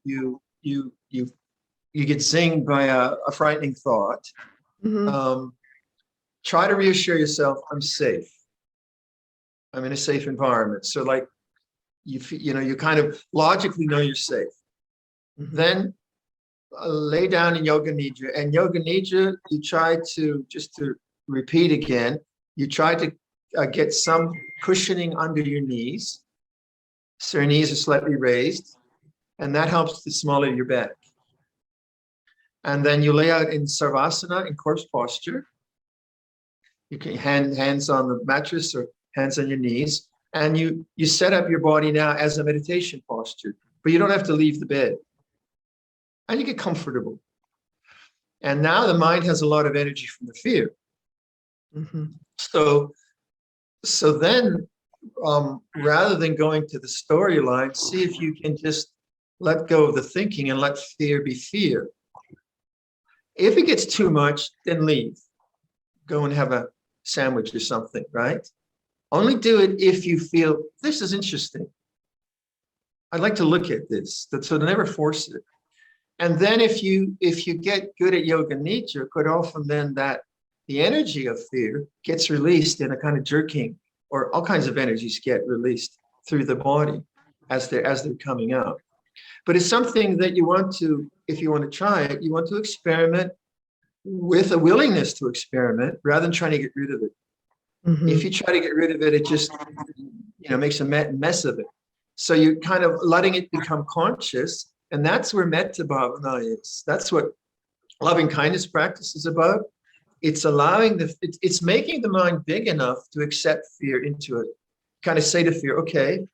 get zinged by a frightening thought, Mm-hmm. try to reassure yourself, I'm safe. I'm in a safe environment. So like you kind of logically know you're safe. Mm-hmm. Then lay down in yoga nidra. And yoga nidra, you try to, just to repeat again, you try to get some cushioning under your knees. So your knees are slightly raised, and that helps the small of your back. And then you lay out in Sarvasana, in corpse posture. You can hands on the mattress or hands on your knees. And you set up your body now as a meditation posture, but you don't have to leave the bed. And you get comfortable. And now the mind has a lot of energy from the fear. Mm-hmm. So then, rather than going to the storyline, see if you can just let go of the thinking and let fear be fear. If it gets too much, then leave. Go and have a sandwich or something, right? Only do it if you feel, this is interesting. I'd like to look at this. So never force it. And then if you get good at yoga nidra, quite often then that the energy of fear gets released in a kind of jerking, or all kinds of energies get released through the body as they're coming out. But it's something that you want to, if you want to try it, you want to experiment with a willingness to experiment rather than trying to get rid of it. Mm-hmm. If you try to get rid of it, makes a mess of it. So you're kind of letting it become conscious, and that's where metta bhavana is. That's what loving kindness practice is about. It's allowing it's making the mind big enough to accept fear into it. Kind of say to fear, okay,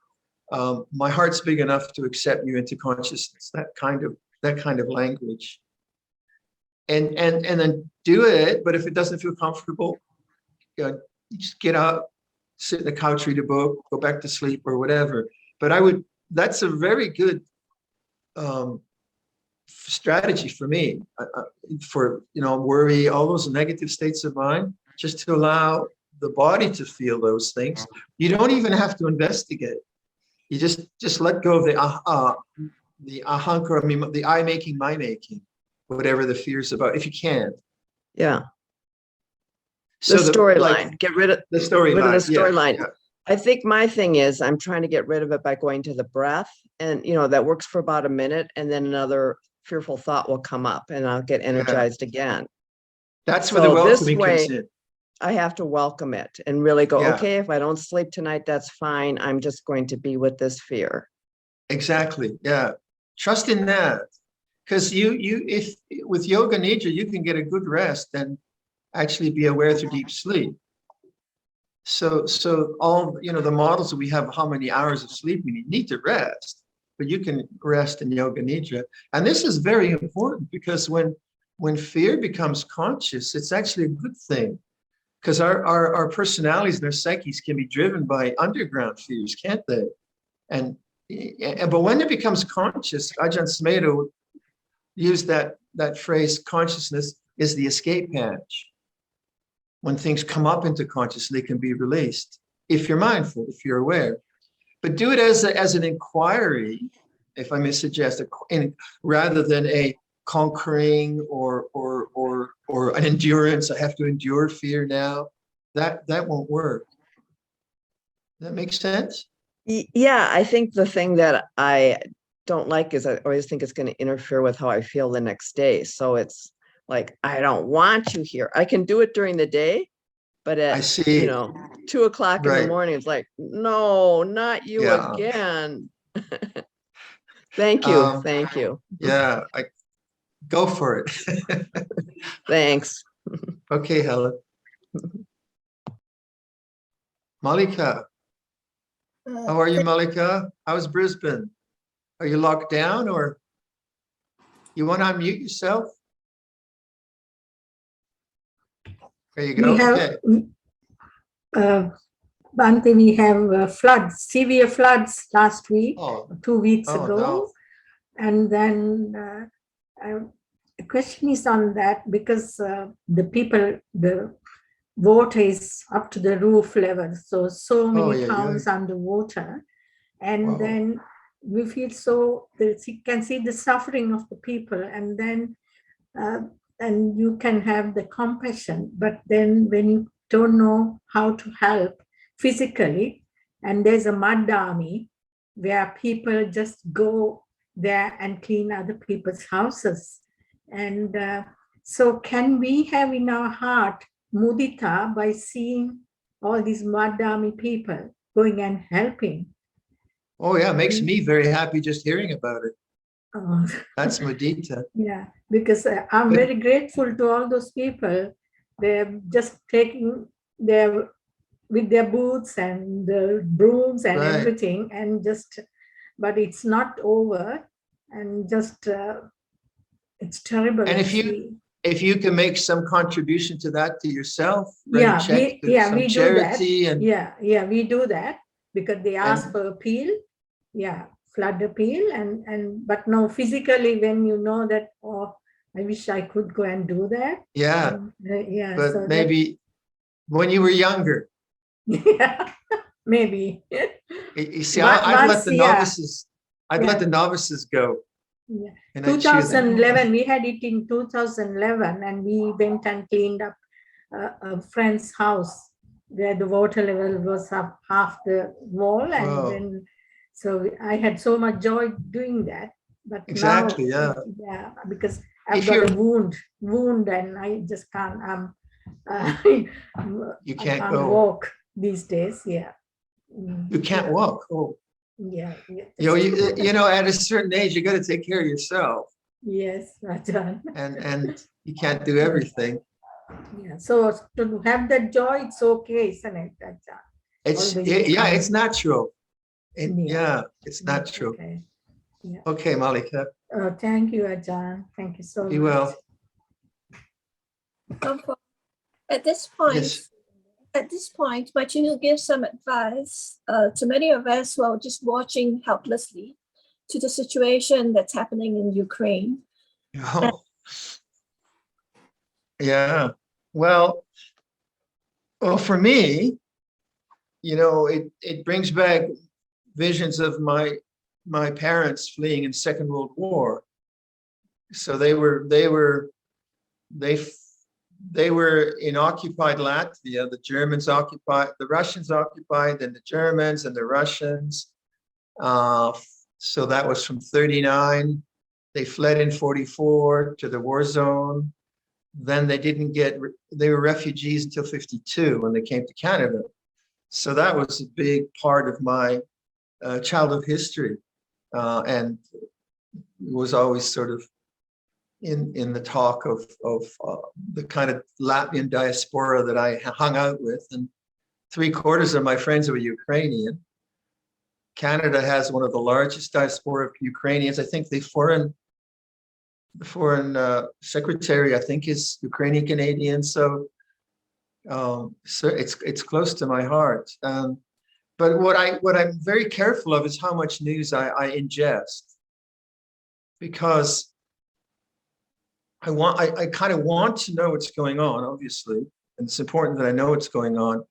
my heart's big enough to accept you into consciousness. That kind of language. And then do it. But if it doesn't feel comfortable, you just get up, sit in the couch, read a book, go back to sleep or whatever. But that's a very good strategy for me, for worry, all those negative states of mind, just to allow the body to feel those things. You don't even have to investigate. You just let go of the ahankara, the I making, my making, whatever the fear's about, if you can. Yeah. So the storyline, get rid of the storyline. Yeah. I think my thing is I'm trying to get rid of it by going to the breath, and that works for about a minute, and then another fearful thought will come up and I'll get energized again. That's where the welcoming way, comes in. I have to welcome it and really go, Yeah. okay, if I don't sleep tonight, that's fine. I'm just going to be with this fear. Exactly. Yeah. Trust in that. Because if with yoga nidra, you can get a good rest and actually be aware through deep sleep. So all the models that we have, how many hours of sleep we need to rest, but you can rest in yoga nidra. And this is very important, because when fear becomes conscious, it's actually a good thing, because our personalities and our psyches can be driven by underground fears, can't they? But when it becomes conscious, Ajahn Sumedho used that phrase, consciousness is the escape hatch. When things come up into consciousness, they can be released, if you're mindful, if you're aware. But do it as an inquiry, if I may suggest, rather than a conquering or an endurance. I have to endure fear now. That won't work. That makes sense? Yeah, I think the thing that I don't like is I always think it's going to interfere with how I feel the next day. So it's like, I don't want you here. I can do it during the day, but at 2 o'clock in the morning, it's like, no, not you again. Thank you. Thank you. Yeah, go for it. Thanks. Okay, Helen. Malika. How are you, Malika? How's Brisbane? Are you locked down, or you want to unmute yourself? There you go. Bhante, we have floods, severe floods last week, 2 weeks ago. No. And then the question is on that, because the water is up to the roof level. So many towns underwater. And then we feel you can see the suffering of the people, and then and you can have the compassion, but then when you don't know how to help physically, and there's a mud army where people just go there and clean other people's houses. And so can we have in our heart mudita by seeing all these mud army people going and helping? Oh yeah, it makes me very happy just hearing about it. That's mudita. Yeah, because I'm very grateful to all those people. They're just taking with their boots and the brooms and everything, and but it's not over, and just it's terrible. And if you can make some contribution to that to yourself, we do that. And we do that, because they ask for appeal. Yeah, flood appeal, but no, physically, when you know that, I wish I could go and do that. Yeah. But so maybe when you were younger. Yeah, maybe. You see, I'd let the novices go. Yeah. 2011, we had it in 2011, and we went and cleaned up a friend's house where the water level was up half the wall, and then so I had so much joy doing that. But now, because I've got a wound, and I just can't. You can't go walk these days. Yeah. Mm. You can't walk. Oh, Yeah. Yeah. you know, at a certain age, you got to take care of yourself, Yes, Ajahn. and you can't do everything. Yeah. So to have that joy, it's okay, isn't it, Ajahn? It's Always yeah, become- it's natural. Yeah. Yeah, it's natural. Okay. Yeah. Okay, Malika, Thank you, Ajahn. Thank you so be much. well. At this point, Yes. might you give some advice to many of us who are just watching helplessly to the situation that's happening in Ukraine? Oh. Yeah. Well, for me, you know, it brings back visions of my parents fleeing in Second World War. So they were in occupied Latvia. The Germans occupied, the Russians occupied, and the Germans and the Russians. So that was from 39. They fled in 44 to the war zone. Then they were refugees until 52 when they came to Canada. So that was a big part of my childhood history, and was always sort of in the talk of the kind of Latvian diaspora that I hung out with, and 3/4 of my friends were Ukrainian. Canada has one of the largest diaspora of Ukrainians. I think the foreign secretary, I think, is Ukrainian Canadian. So it's close to my heart. But what I'm very careful of is how much news I ingest, because I kind of want to know what's going on, obviously, and it's important that I know what's going on.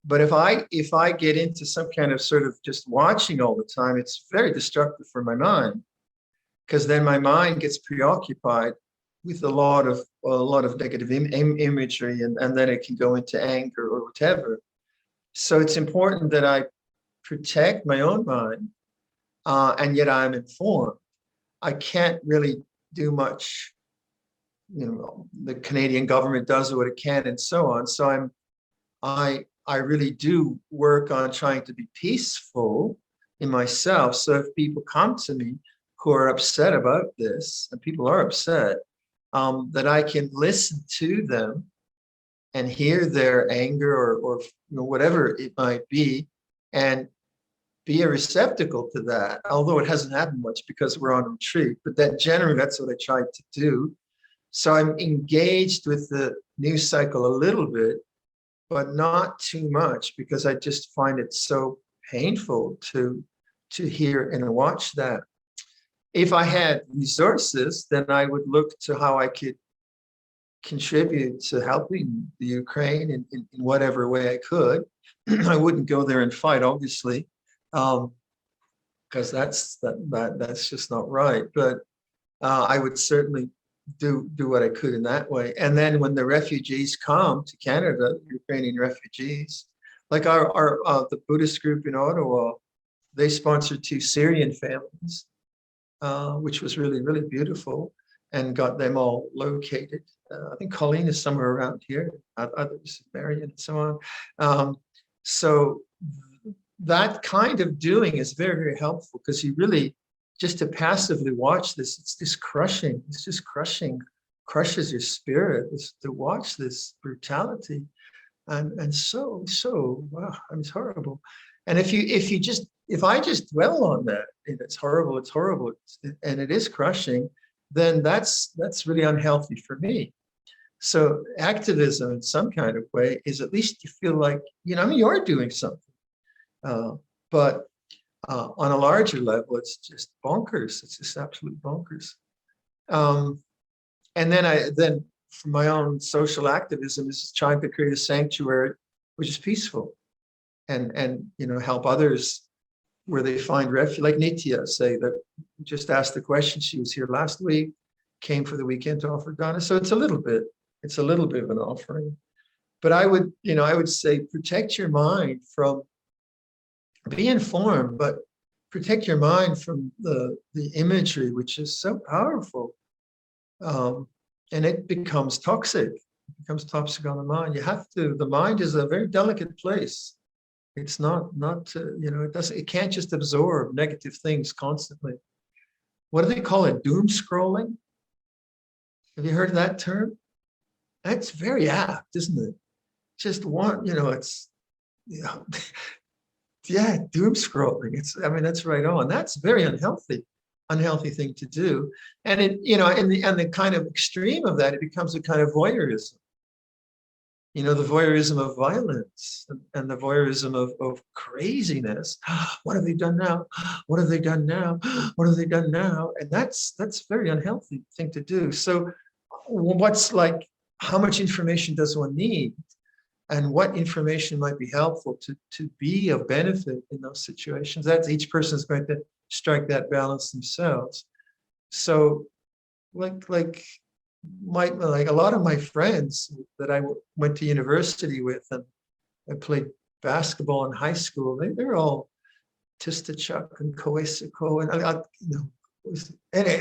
But if I get into some kind of sort of just watching all the time, it's very destructive for my mind, because then my mind gets preoccupied with a lot of negative imagery, and then it can go into anger or whatever. So it's important that I protect my own mind, and yet I'm informed. I can't really do much. You know, the Canadian government does what it can, and so on. So I really do work on trying to be peaceful in myself. So if people come to me who are upset about this, and people are upset, that I can listen to them and hear their anger or you know, whatever it might be, and be a receptacle to that. Although it hasn't happened much because we're on retreat, but that generally that's what I try to do. So I'm engaged with the news cycle a little bit, but not too much, because I just find it so painful to hear and watch that. If I had resources, then I would look to how I could contribute to helping the Ukraine in whatever way I could. I wouldn't go there and fight, obviously, because that's just not right. But I would certainly do what I could in that way. And then when the refugees come to Canada, Ukrainian refugees, like the Buddhist group in Ottawa, they sponsored 2 Syrian families, which was really, really beautiful, and got them all located. I think Colleen is somewhere around here, others, Marion, and so on. So that kind of doing is very, very helpful, because you really, just to passively watch this, it's just crushing. It's just crushes your spirit. It's to watch this brutality, and so wow, I mean, it's horrible. And if I just dwell on that, and it's horrible, and it is crushing, then that's really unhealthy for me. So activism in some kind of way is, at least you feel like, you know, I mean, you're doing something, but on a larger level, it's just bonkers. It's just absolute bonkers. And then from my own social activism is trying to create a sanctuary which is peaceful, and you know, help others where they find refuge. Like Nitya, say, that just asked the question. She was here last week, came for the weekend to offer dana. So it's a little bit of an offering. But I would say, protect your mind from, be informed, but protect your mind from the imagery, which is so powerful. And it becomes toxic. It becomes toxic on the mind. You have to, the mind is a very delicate place. It's not, it can't just absorb negative things constantly. What do they call it? Doom scrolling? Have you heard of that term? That's very apt, isn't it? Just it's, yeah, doom scrolling. That's right on. That's very unhealthy thing to do. And it, and the kind of extreme of that, it becomes a kind of voyeurism. The voyeurism of violence and the voyeurism of craziness. What have they done now? What have they done now? What have they done now? And that's a very unhealthy thing to do. So how much information does one need? And what information might be helpful to be of benefit in those situations? That's each person is going to strike that balance themselves. So like a lot of my friends that I went to university with and I played basketball in high school, they're all Tistachuk and Koesiko and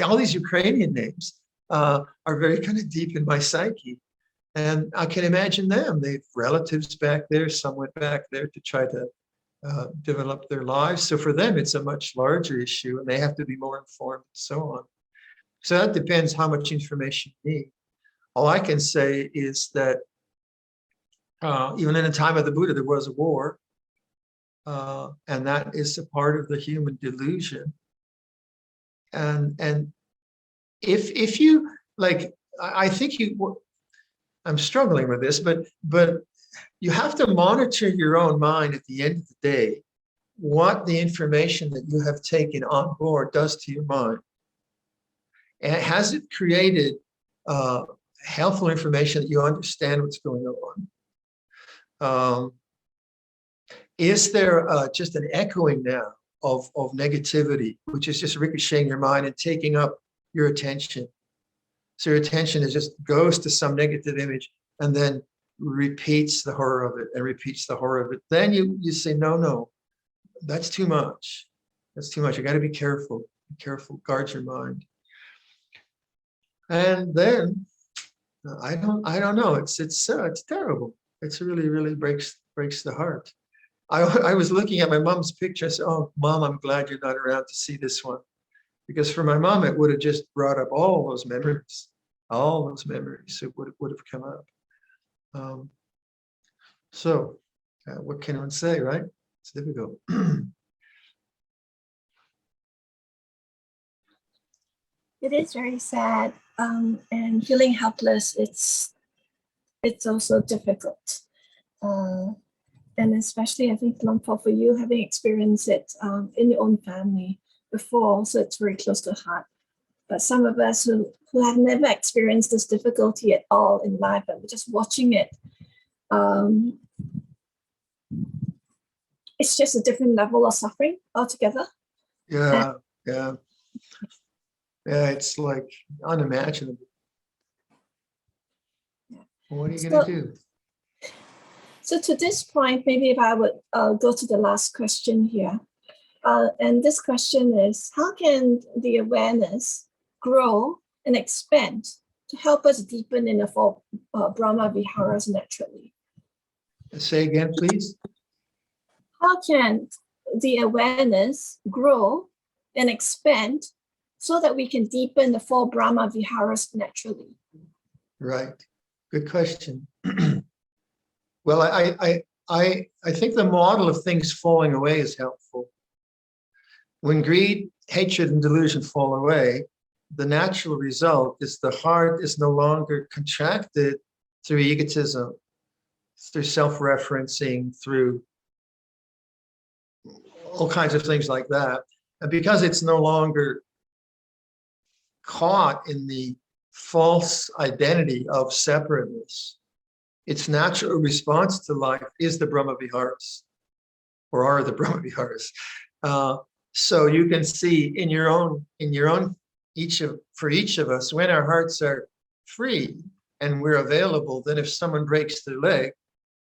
all these Ukrainian names are very kind of deep in my psyche. And I can imagine them. They have relatives back there. Some went back there to try to develop their lives. So for them, it's a much larger issue and they have to be more informed and so on. So that depends how much information you need. All I can say is that even in the time of the Buddha, there was a war. And that is a part of the human delusion. And if you, I think I'm struggling with this, but you have to monitor your own mind at the end of the day, what the information that you have taken on board does to your mind. And has it created helpful information that you understand what's going on? Is there just an echoing now of negativity, which is just ricocheting your mind and taking up your attention? So your attention just goes to some negative image and then repeats the horror of it and repeats the horror of it. Then you say, no, that's too much. That's too much. You got to be careful. Be careful. Guard your mind. And then I don't know. It's terrible. It's really breaks the heart. I was looking at my mom's picture. I said, "Oh, Mom, I'm glad you're not around to see this one." Because for my mom, it would have just brought up all those memories. It would have come up. So what can one say, right? It's difficult. It is very sad, and feeling helpless. It's also difficult, and especially I think Luang Por, for you having experienced it in your own family before, so it's very close to heart. But some of us who have never experienced this difficulty at all in life, and we're just watching it, it's just a different level of suffering altogether. Yeah. It's like unimaginable. Yeah. What are you going to do? So to this point, maybe if I would go to the last question here. And this question is, how can the awareness grow and expand to help us deepen in the four Brahma Viharas naturally? Say again, please. How can the awareness grow and expand so that we can deepen the four Brahma Viharas naturally? Right. Good question. Well, I think the model of things falling away is helpful. When greed, hatred, and delusion fall away, the natural result is the heart is no longer contracted through egotism, through self-referencing, through all kinds of things like that. And because it's no longer caught in the false identity of separateness, its natural response to life is the Brahma Viharas, or are the Brahma Viharas. So you can see in your own, for each of us, when our hearts are free and we're available, then if someone breaks their leg,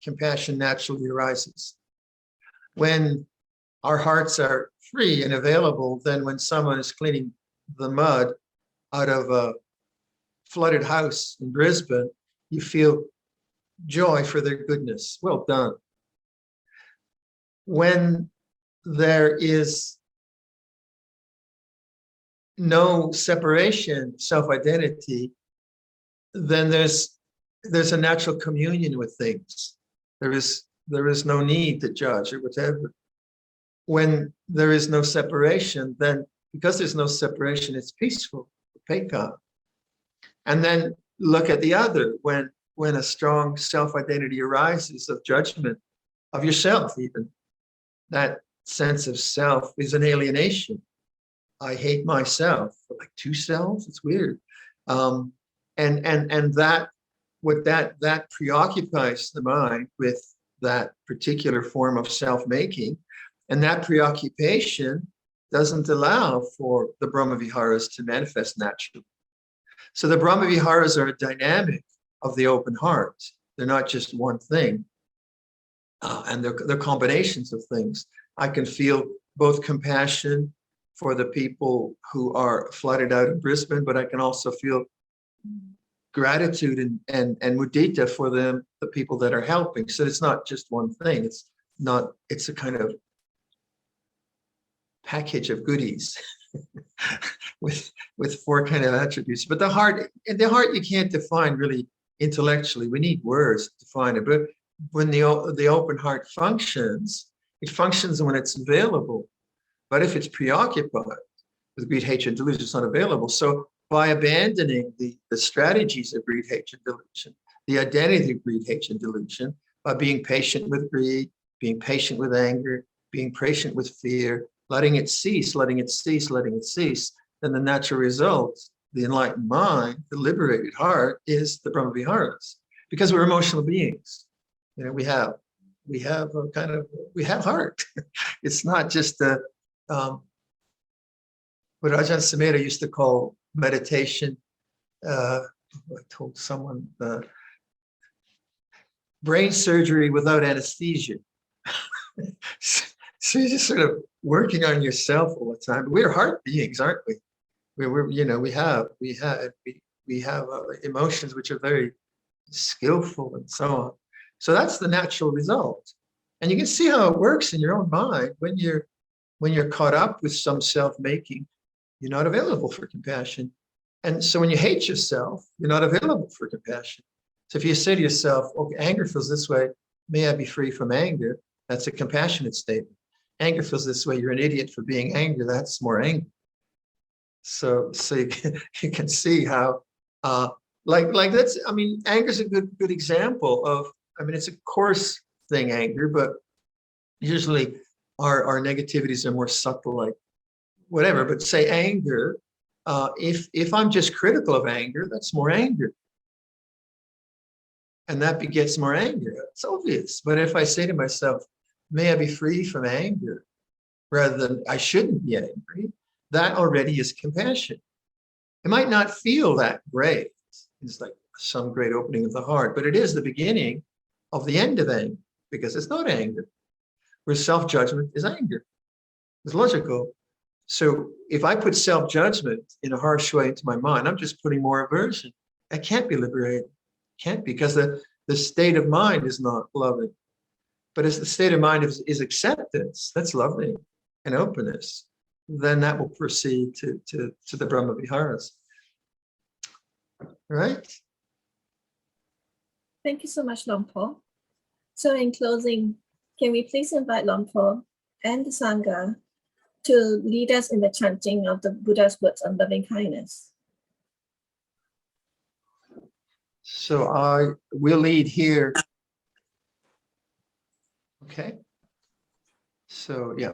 compassion naturally arises. When our hearts are free and available, then when someone is cleaning the mud out of a flooded house in Brisbane, you feel joy for their goodness. Well done. when there is no separation, self-identity, then there's a natural communion with things. There is no need to judge or whatever. When there is no separation, then because there's no separation, it's peaceful, upekkha. And then look at the other, when a strong self-identity arises of judgment of yourself, even that sense of self is an alienation. I hate myself. Like two selves, it's weird. And that what that preoccupies the mind with that particular form of self-making, and that preoccupation doesn't allow for the Brahmaviharas to manifest naturally. So the Brahmaviharas are a dynamic of the open heart. They're not just one thing, and they're combinations of things. I can feel both compassion for the people who are flooded out in Brisbane, but I can also feel gratitude and mudita for the people that are helping. So it's not just one thing. It's a kind of package of goodies with four kind of attributes. But the heart you can't define really intellectually. We need words to define it. But when the open heart functions, it functions when it's available. But if it's preoccupied with greed, hatred, delusion, it's not available. So by abandoning the strategies of greed, hatred, delusion, the identity of greed, hatred, delusion, by being patient with greed, being patient with anger, being patient with fear, letting it cease, letting it cease, letting it cease, then the natural result, the enlightened mind, the liberated heart, is the Brahmaviharas. Because we're emotional beings. You know, we have heart. It's not just what Ajahn Sumedho used to call meditation. I told someone brain surgery without anesthesia. So you're just sort of working on yourself all the time. But we're heart beings, aren't we? We have emotions which are very skillful and so on. So that's the natural result. And you can see how it works in your own mind. When you're caught up with some self-making, you're not available for compassion. And so when you hate yourself, you're not available for compassion. So if you say to yourself, okay, anger feels this way, may I be free from anger, that's a compassionate statement. Anger feels this way, you're an idiot for being angry, that's more anger. So you can see how, like that's, I mean, anger is a good example of, I mean, it's a coarse thing, anger, but usually our negativities are more subtle, like whatever. But say anger, if I'm just critical of anger, that's more anger. And that begets more anger. It's obvious. But if I say to myself, may I be free from anger, rather than I shouldn't be angry, that already is compassion. It might not feel that great. It's like some great opening of the heart, but it is the beginning of the end of anger, because it's not anger. Where self-judgment is anger. It's logical. So if I put self-judgment in a harsh way into my mind, I'm just putting more aversion. I can't be liberated. Can't be, because the state of mind is not loving. But as the state of mind is acceptance, that's loving and openness, then that will proceed to the Brahmaviharas. Right? Thank you so much, Luang Por. So in closing, can we please invite Luang Por and the Sangha to lead us in the chanting of the Buddha's words on loving kindness? So I will lead here. Okay. So yeah.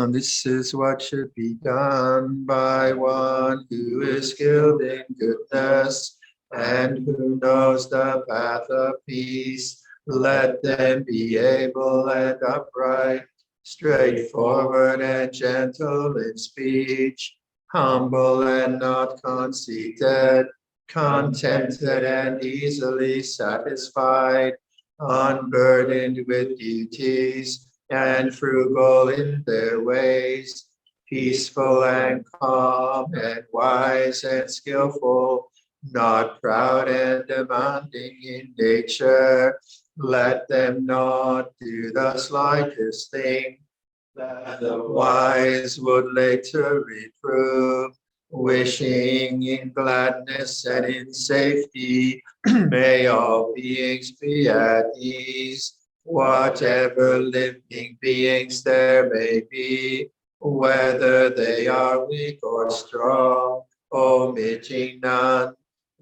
This is what should be done by one who is skilled in goodness and who knows the path of peace. Let them be able and upright, straightforward and gentle in speech, humble and not conceited, contented and easily satisfied, unburdened with duties, and frugal in their ways, peaceful and calm and wise and skillful, not proud and demanding in nature, let them not do the slightest thing that the wise would later reprove, wishing in gladness and in safety. May all beings be at ease, whatever living beings there may be, whether they are weak or strong, omitting none,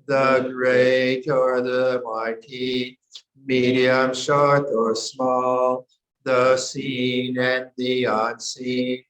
the great or the mighty, medium, short or small, the seen and the unseen,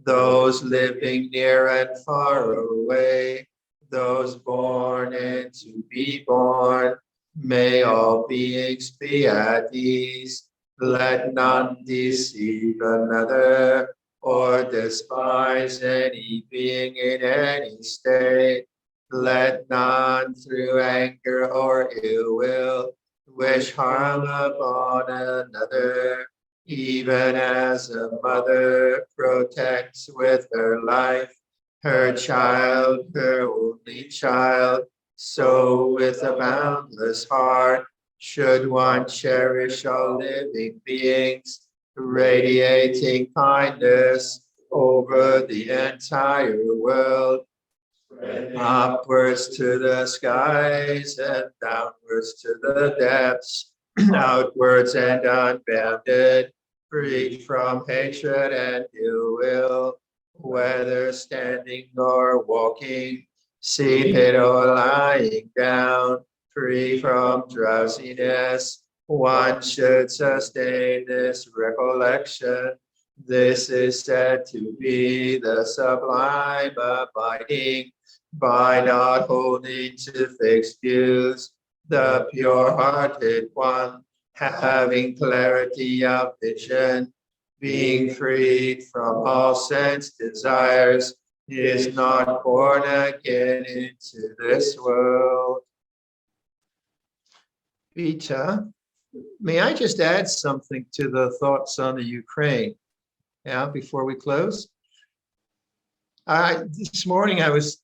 those living near and far away, those born and to be born. May all beings be at ease. Let none deceive another or despise any being in any state. Let none through anger or ill will wish harm upon another, even as a mother protects with her life her child, her only child, so with a boundless heart should one cherish all living beings, radiating kindness over the entire world, upwards to the skies and downwards to the depths, outwards and unbounded, free from hatred and ill will, whether standing or walking, seated or lying down, free from drowsiness. One should sustain this recollection. This is said to be the sublime abiding, by not holding to fixed views, the pure-hearted one, having clarity of vision, being freed from all sense desires, is not born again into this world. Vita, may I just add something to the thoughts on the Ukraine, before we close? This morning I was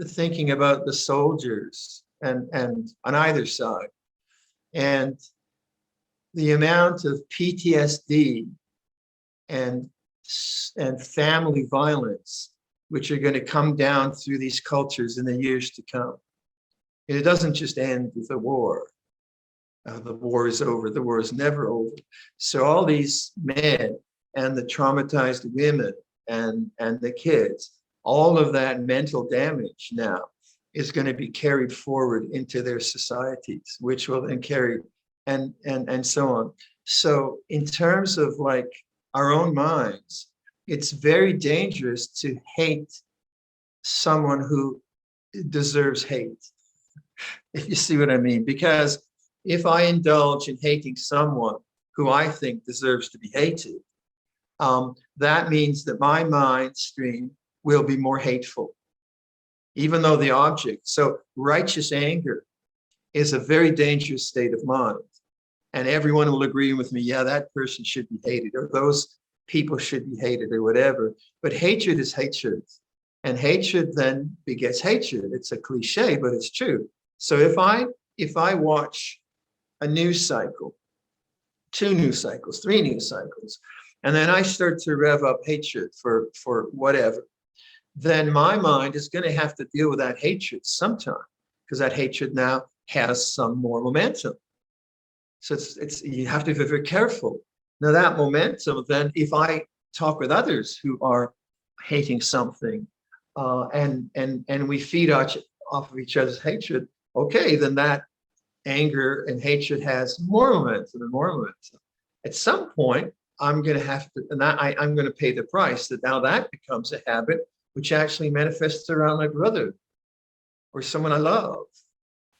thinking about the soldiers and on either side, and the amount of PTSD and family violence which are going to come down through these cultures in the years to come. It doesn't just end with a war. The war is over. The war is never over. So all these men and the traumatized women and the kids, all of that mental damage now is going to be carried forward into their societies, which will then carry and so on. So in terms of like our own minds, it's very dangerous to hate someone who deserves hate, if you see what I mean. Because if I indulge in hating someone who I think deserves to be hated, that means that my mind stream will be more hateful, even though the object. So righteous anger is a very dangerous state of mind. And everyone will agree with me, yeah, that person should be hated, or those people should be hated, or whatever. But hatred is hatred. And hatred then begets hatred. It's a cliche, but it's true. So if I watch a news cycle, 2 news cycles, 3 news cycles, and then I start to rev up hatred for whatever, then my mind is going to have to deal with that hatred sometime, because that hatred now has some more momentum. So it's you have to be very careful. Now that momentum, then if I talk with others who are hating something, and we feed off of each other's hatred, okay, then that anger and hatred has more momentum and more momentum. At some point, I'm going to have to, and I'm going to pay the price that now that becomes a habit which actually manifests around my brother or someone I love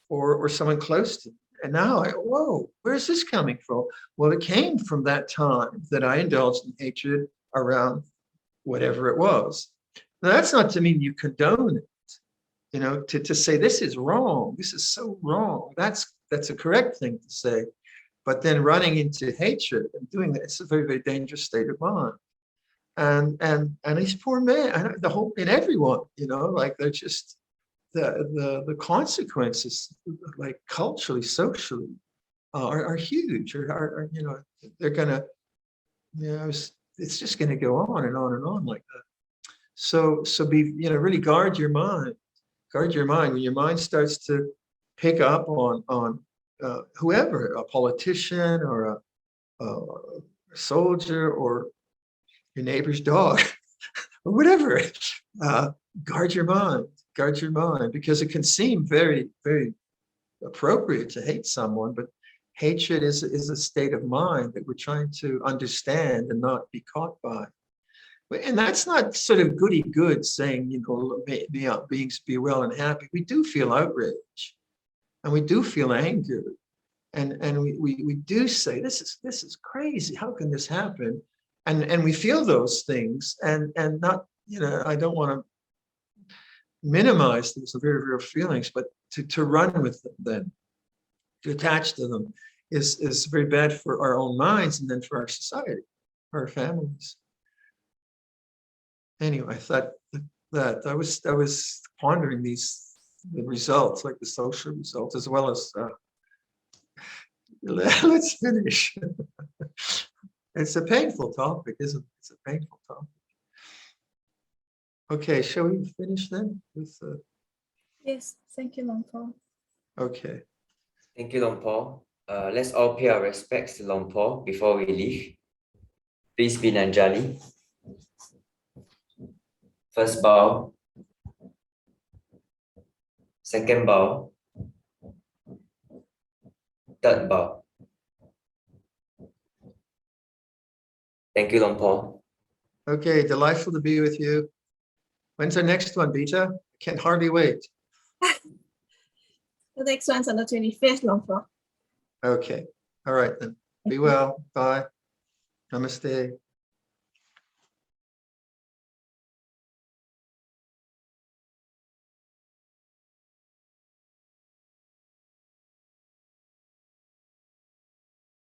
or someone close to me. And now, whoa, where's this coming from? Well, it came from that time that I indulged in hatred around whatever it was. Now, that's not to mean you condone it, to say this is wrong, this is so wrong. That's a correct thing to say. But then running into hatred and doing that, it's a very, very dangerous state of mind. And these poor men, the whole, and everyone, like they're just, the consequences, like culturally, socially, are huge, or are, you know, they're gonna, you know, it's just gonna go on and on and on like that. So be, you know, really guard your mind. Guard your mind. When your mind starts to pick up on whoever, a politician or a soldier or your neighbor's dog or whatever, guard your mind. Guard your mind, because it can seem very, very appropriate to hate someone, but hatred is a state of mind that we're trying to understand and not be caught by. And that's not sort of goody good saying, you know, beings be well and happy. We do feel outrage, and we do feel anger, and we do say, this is crazy. How can this happen? And we feel those things, and not, you know, I don't want to minimize these very real feelings, but to run with them, then to attach to them is very bad for our own minds, and then for our society, for our families. Anyway, I thought that I was pondering the results, like the social results, as well as let's finish. It's a painful topic, isn't it? It's a painful topic. Okay, shall we finish then with Yes, thank you, Luang Por. okay. Thank you, Luang Por. Let's all pay our respects to Luang Por before we leave. Please be Nanjali. First bow. Second bow. Third bow. Thank you, Luang Por. Okay, delightful to be with you. When's our next one, Beta? I can't hardly wait. The next one's on the 25th, Luang Por. Okay, all right then. Be well. Bye. Namaste.